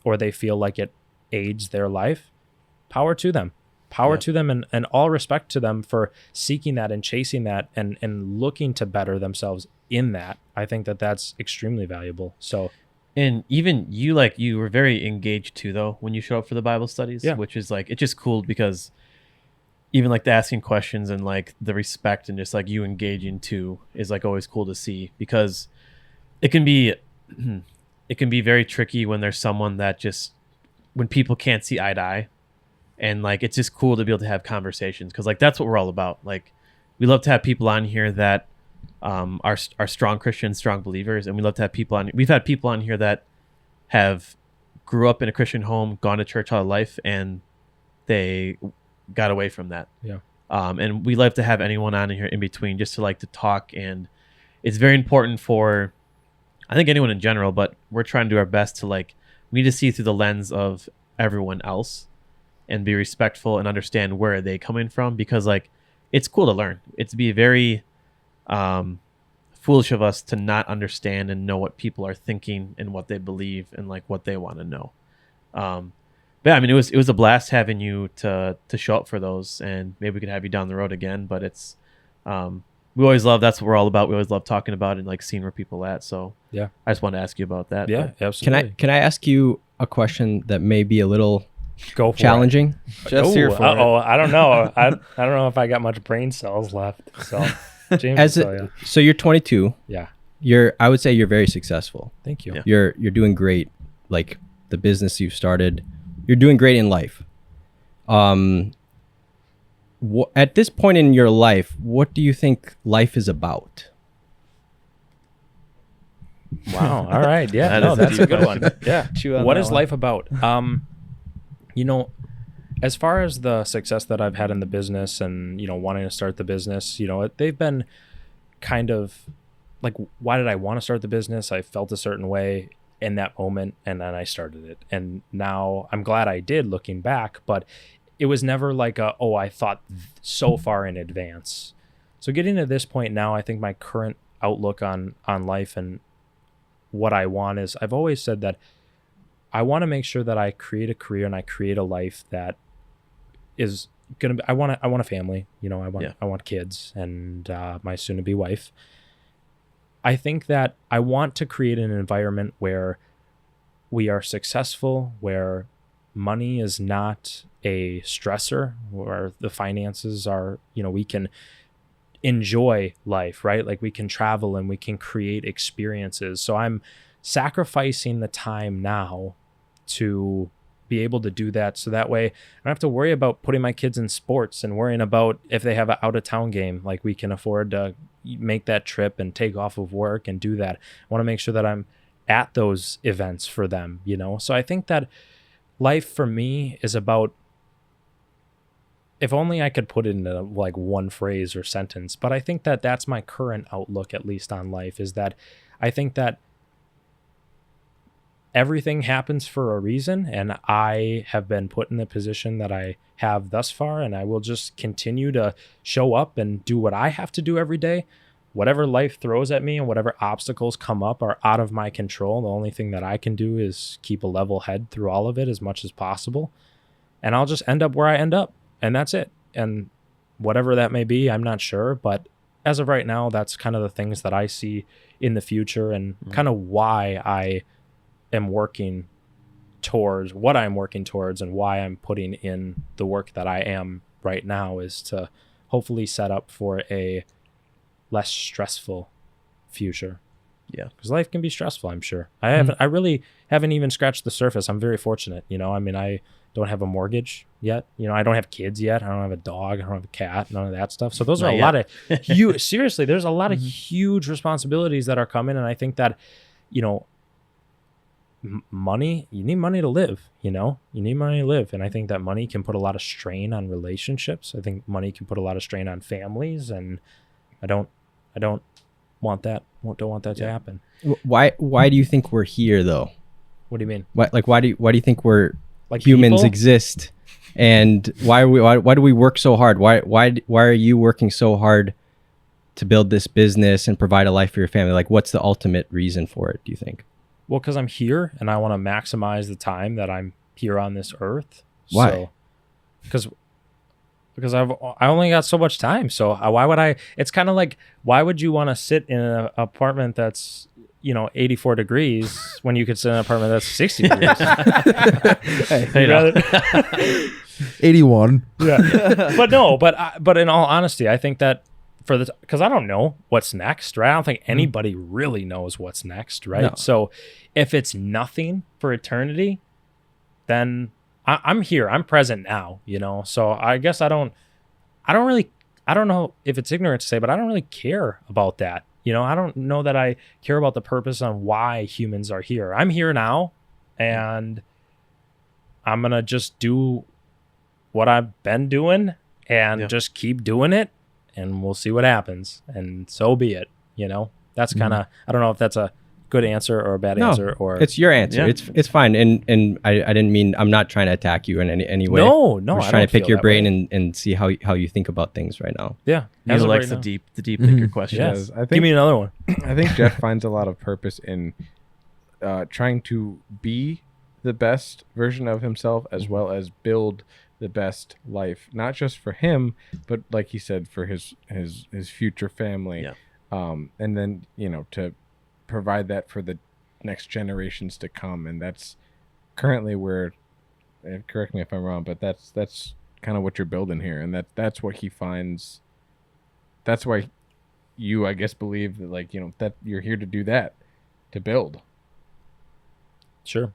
or they feel like it aids their life, power to them. To them, and all respect to them for seeking that and chasing that and looking to better themselves in that. I think that that's extremely valuable. So, and even you were very engaged too, though, when you show up for the Bible studies, which is like, it's just cool because even like the asking questions and like the respect and just like you engaging too is like always cool to see, because it can be very tricky when there's someone that just, when people can't see eye to eye. And like, it's just cool to be able to have conversations, because like that's what we're all about. Like, we love to have people on here that are strong Christians, strong believers, and we love to have people on. We've had people on here that have grew up in a Christian home, gone to church all their life, and they got away from that. Yeah. And we love to have anyone on here in between, just to talk. And it's very important for, I think, anyone in general, but we're trying to do our best to we need to see through the lens of everyone else and be respectful and understand where are they coming from, because it's cool to learn. It's be very foolish of us to not understand and know what people are thinking and what they believe and what they want to know. But yeah, I mean, it was a blast having you to show up for those, and maybe we could have you down the road again. But it's we always love, that's what we're all about. We always love talking about it and seeing where people are at. So yeah, I just wanted to ask you about that. Yeah, absolutely. Can I ask you a question that may be a little challenging? Just here for it. I don't know. I don't know if I got much brain cells left. So James, so you're 22. Yeah. I would say you're very successful. Thank you. Yeah. You're doing great. Like the business you've started, you're doing great in life. At this point in your life, what do you think life is about? Wow. All right. Yeah. That's a good one. Yeah. What is life about? As far as the success that I've had in the business and, wanting to start the business, they've been kind of why did I want to start the business? I felt a certain way in that moment, and then I started it. And now I'm glad I did, looking back, but it was never I thought so far in advance. So getting to this point now, I think my current outlook on life and what I want is, I've always said that I want to make sure that I create a career and I create a life that is going to be, I want a family, I want kids and my soon to be wife. I think that I want to create an environment where we are successful, where money is not a stressor, where the finances are, we can enjoy life, right? We can travel and we can create experiences. So I'm sacrificing the time now to be able to do that, so that way I don't have to worry about putting my kids in sports and worrying about if they have an out of town game. We can afford to make that trip and take off of work and do that. I want to make sure that I'm at those events for them, you know? So I think that life for me is about, if only I could put it into like one phrase or sentence, but I think that that's my current outlook, at least on life, is that I think that everything happens for a reason, and I have been put in the position that I have thus far, and I will just continue to show up and do what I have to do every day. Whatever life throws at me and whatever obstacles come up are out of my control. The only thing that I can do is keep a level head through all of it as much as possible, and I'll just end up where I end up, and that's it. And whatever that may be, I'm not sure, but as of right now, that's kind of the things that I see in the future, and kind of why I am working towards what I'm working towards, and why I'm putting in the work that I am right now, is to hopefully set up for a less stressful future. Yeah, because life can be stressful, I'm sure. I really haven't even scratched the surface. I'm very fortunate, you know. I mean, I don't have a mortgage yet, you know. I don't have kids yet. I don't have a dog. I don't have a cat. None of that stuff. So those are a lot of seriously, there's a lot of huge responsibilities that are coming, and I think that, you know, money, you need money to live, you know. You need money to live, and I think that money can put a lot of strain on relationships. I think money can put a lot of strain on families, and I don't want that. Don't want that to happen. Why do you think we're here though? What do you mean? Why do you think we're like humans people? exist, and why do we work so hard? Why are you working so hard to build this business and provide a life for your family? Like, what's the ultimate reason for it, do you think? Well, because I'm here and I want to maximize the time that I'm here on this earth. Why? So, because I only got so much time. So why would I? It's kind of like, why would you want to sit in an apartment that's, you know, 84 degrees when you could sit in an apartment that's 60 degrees? Hey, 81. Yeah. But in all honesty, I think that because I don't know what's next, right? I don't think anybody really knows what's next, right? No. So if it's nothing for eternity, then I'm here. I'm present now, you know? So I guess I don't know if it's ignorant to say, but I don't really care about that. You know, I don't know that I care about the purpose on why humans are here. I'm here now, and I'm going to just do what I've been doing and just keep doing it, and we'll see what happens, and so be it. You know, that's kind of, I don't know if that's a good answer or a bad answer, or it's your answer. Yeah. It's fine. And I didn't mean, I'm not trying to attack you in any way. No, I'm just I trying don't to pick feel your that brain way. and see how you think about things right now. Yeah. Milo As of likes right the now. deep picture questions. Yes. I think, Give me another one. I think Jeff finds a lot of purpose in trying to be the best version of himself, as well as build the best life, not just for him, but like he said, for his future family. Yeah. And then, you know, to provide that for the next generations to come. And that's currently where, and correct me if I'm wrong, but that's kind of what you're building here. And that's what he finds. That's why you, I guess, believe that, like, you know, that you're here to do that, to build. Sure.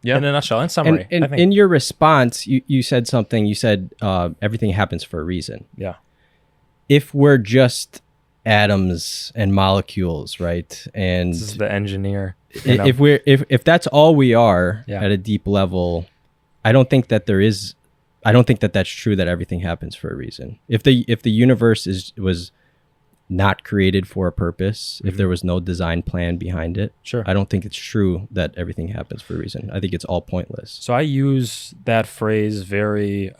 Yeah. In a nutshell, in summary, And I think. in your response, you said something. You said everything happens for a reason. Yeah. If we're just atoms and molecules, right? And This is the engineer. if that's all we are Yeah. at a deep level, I don't think that that's true, that everything happens for a reason. If the universe was not created for a purpose, if there was no design plan behind it, Sure. I don't think it's true that everything happens for a reason. I think it's all pointless. So I use that phrase very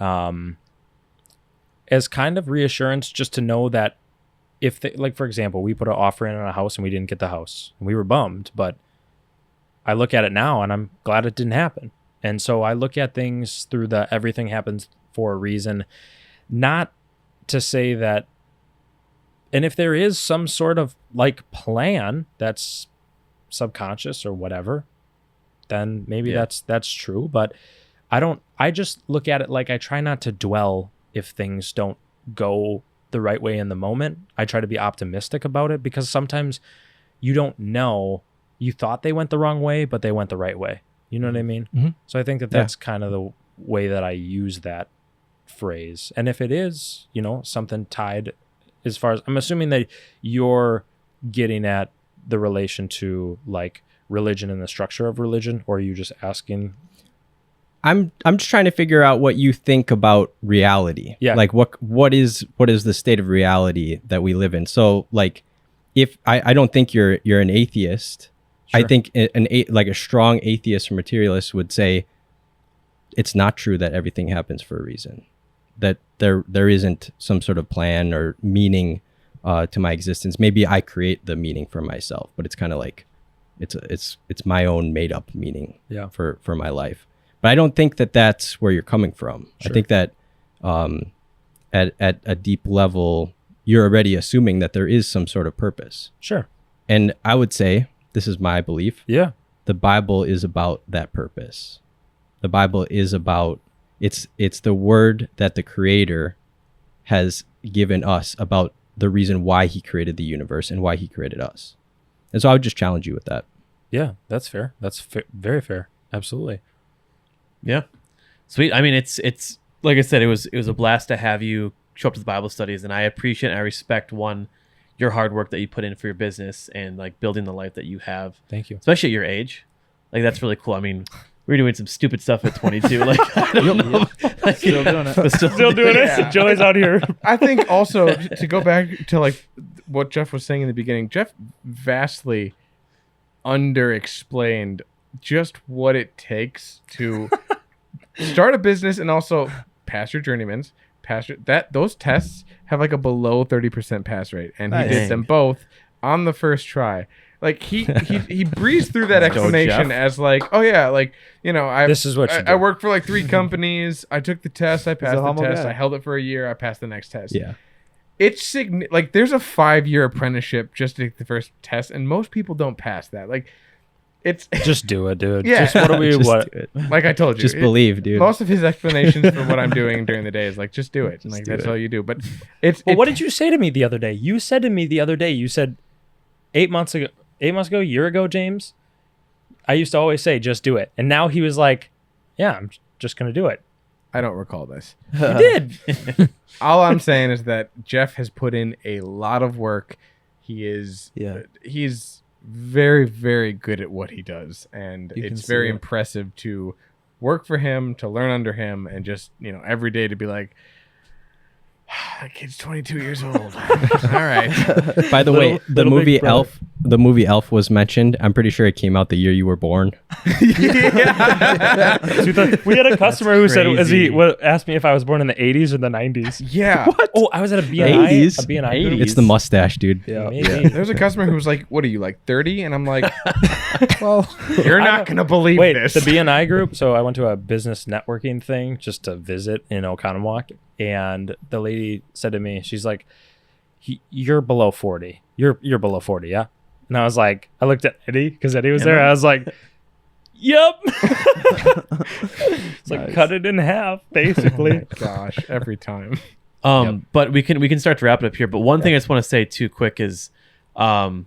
as kind of reassurance, just to know that if like, for example, we put an offer in on a house and we didn't get the house, and we were bummed, but I look at it now and I'm glad it didn't happen. And so I look at things through the everything happens for a reason, not to say that. And if there is some sort of like plan that's subconscious or whatever, then maybe that's true. But I just look at it like, I try not to dwell if things don't go the right way in the moment. I try to be optimistic about it, because sometimes you don't know. You thought they went the wrong way, but they went the right way. You know what I mean? Mm-hmm. So I think that's kind of the way that I use that phrase. And if it is, you know, something tied as far as I'm assuming that you're getting at the relation to like religion and the structure of religion, or are you just asking? I'm just trying to figure out what you think about reality. Yeah. Like what is the state of reality that we live in? So like, if I don't think you're an atheist. Sure. I think like a strong atheist or materialist would say it's not true that everything happens for a reason, that there isn't some sort of plan or meaning to my existence. Maybe I create the meaning for myself, but it's kind of like it's my own made up meaning for my life. But I don't think that that's where you're coming from. Sure. I think that at a deep level, you're already assuming that there is some sort of purpose. Sure. And I would say, this is my belief. Yeah. The Bible is about that purpose. The Bible is about, it's the word that the Creator has given us about the reason why he created the universe and why he created us. And so I would just challenge you with that. Yeah, that's fair. That's very fair. Absolutely. Yeah. Sweet. I mean, it's like I said, it was a blast to have you show up to the Bible studies, and I appreciate and I respect your hard work that you put in for your business and like building the life that you have. Thank you. Especially at your age. Like that's really cool. I mean, we were doing some stupid stuff at 22. Like I don't know. Like, Still doing it. but still doing it. Yeah. Joey's out here. I think also to go back to like what Jeff was saying in the beginning, Jeff vastly underexplained just what it takes to start a business and also pass your journeyman's. Those tests have like a below 30% pass rate, and Nice. he did them both on the first try. Like he breezed through that explanation as like, oh yeah, like This is what you do. I worked for like 3 companies. I took the test. I passed the humble test. guy. I held it for a year. I passed the next test. Yeah. It's like there's a 5-year apprenticeship just to take the first test, and most people don't pass that. Like it's Just do it, dude. Yeah. Just what do we Just what? do it. like I told you. Just believe, dude. Most of his explanations for what I'm doing during the day is like, just do it. Like do that's it. all you do. But it's Well, what did you say to me the other day? You said to me the other day, you said 8 months ago, a year ago, James, I used to always say, just do it. And now he was like, yeah, I'm just going to do it. I don't recall this. He did. All I'm saying is that Jeff has put in a lot of work. He's very, very good at what he does, and You can it's see very it. impressive to work for him, to learn under him, and just every day to be like, that kid's 22 years old. All right. By the way, the little big movie brother. Elf was mentioned. I'm pretty sure it came out the year you were born. We had a customer who said, crazy. asked me if I was born in the 80s or the 90s. Yeah. Oh, I was at a BNI. 80s? A BNI group. It's the mustache, dude. Yeah. Maybe. There's a customer who was like, what are you, like 30? And I'm like, well, you're not going to believe Wait, this. the BNI group. So I went to a business networking thing just to visit in Oconomowoc, and the lady said to me, she's like, "You're below 40. You're below 40, yeah." And I was like, I looked at Eddie because Eddie was there. I was like, "Yep." It's like cut it in half, basically. Gosh, every time. But we can start to wrap it up here. But one thing I just want to say too quick is, I'll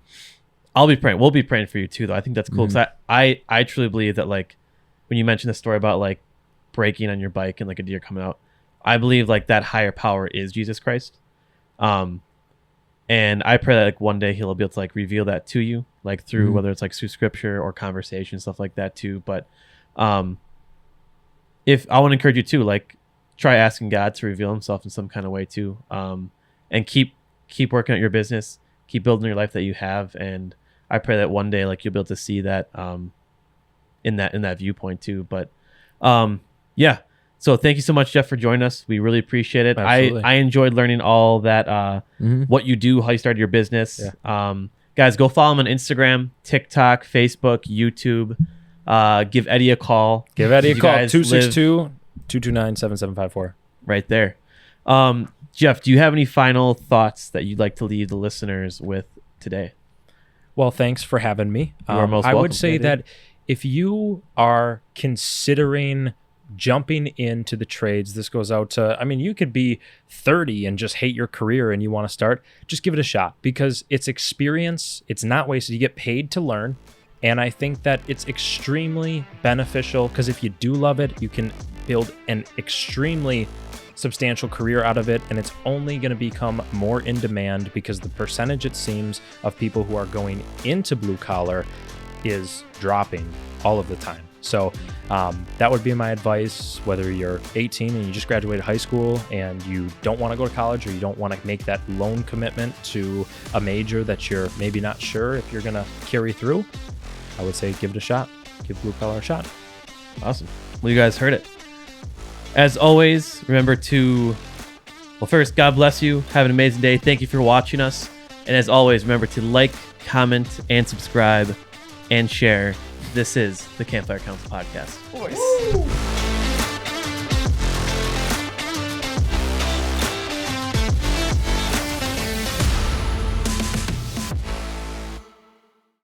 be praying. We'll be praying for you too, though. I think that's cool because I truly believe that, like, when you mentioned the story about like braking on your bike and like a deer coming out, I believe like that higher power is Jesus Christ. And I pray that like one day he'll be able to like reveal that to you, like through whether it's like through scripture or conversation, stuff like that too. But if I want to encourage you too, like try asking God to reveal himself in some kind of way too. And keep working at your business, keep building your life that you have. And I pray that one day like you'll be able to see that in that viewpoint too. But yeah. So thank you so much, Jeff, for joining us. We really appreciate it. Absolutely. I enjoyed learning all that, what you do, how you started your business. Yeah. Guys, go follow him on Instagram, TikTok, Facebook, YouTube. Give Eddie a call. Give Eddie a You call. guys live 262-229-7754. right there. Jeff, do you have any final thoughts that you'd like to leave the listeners with today? Well, thanks for having me. You are most I welcome. would say Yeah, dude. that if you are considering jumping into the trades, this goes out to, I mean, you could be 30 and just hate your career and you want to start, just give it a shot because it's experience. It's not wasted. You get paid to learn. And I think that it's extremely beneficial because if you do love it, you can build an extremely substantial career out of it, and it's only going to become more in demand because the percentage, it seems, of people who are going into blue collar is dropping all of the time. So that would be my advice, whether you're 18 and you just graduated high school and you don't want to go to college, or you don't want to make that loan commitment to a major that you're maybe not sure if you're going to carry through. I would say give it a shot. Give blue collar a shot. Awesome. Well, you guys heard it. As always, remember to, well, first, God bless you. Have an amazing day. Thank you for watching us. And as always, remember to like, comment, and subscribe, and share. This is the Campfire Council Podcast. Boys.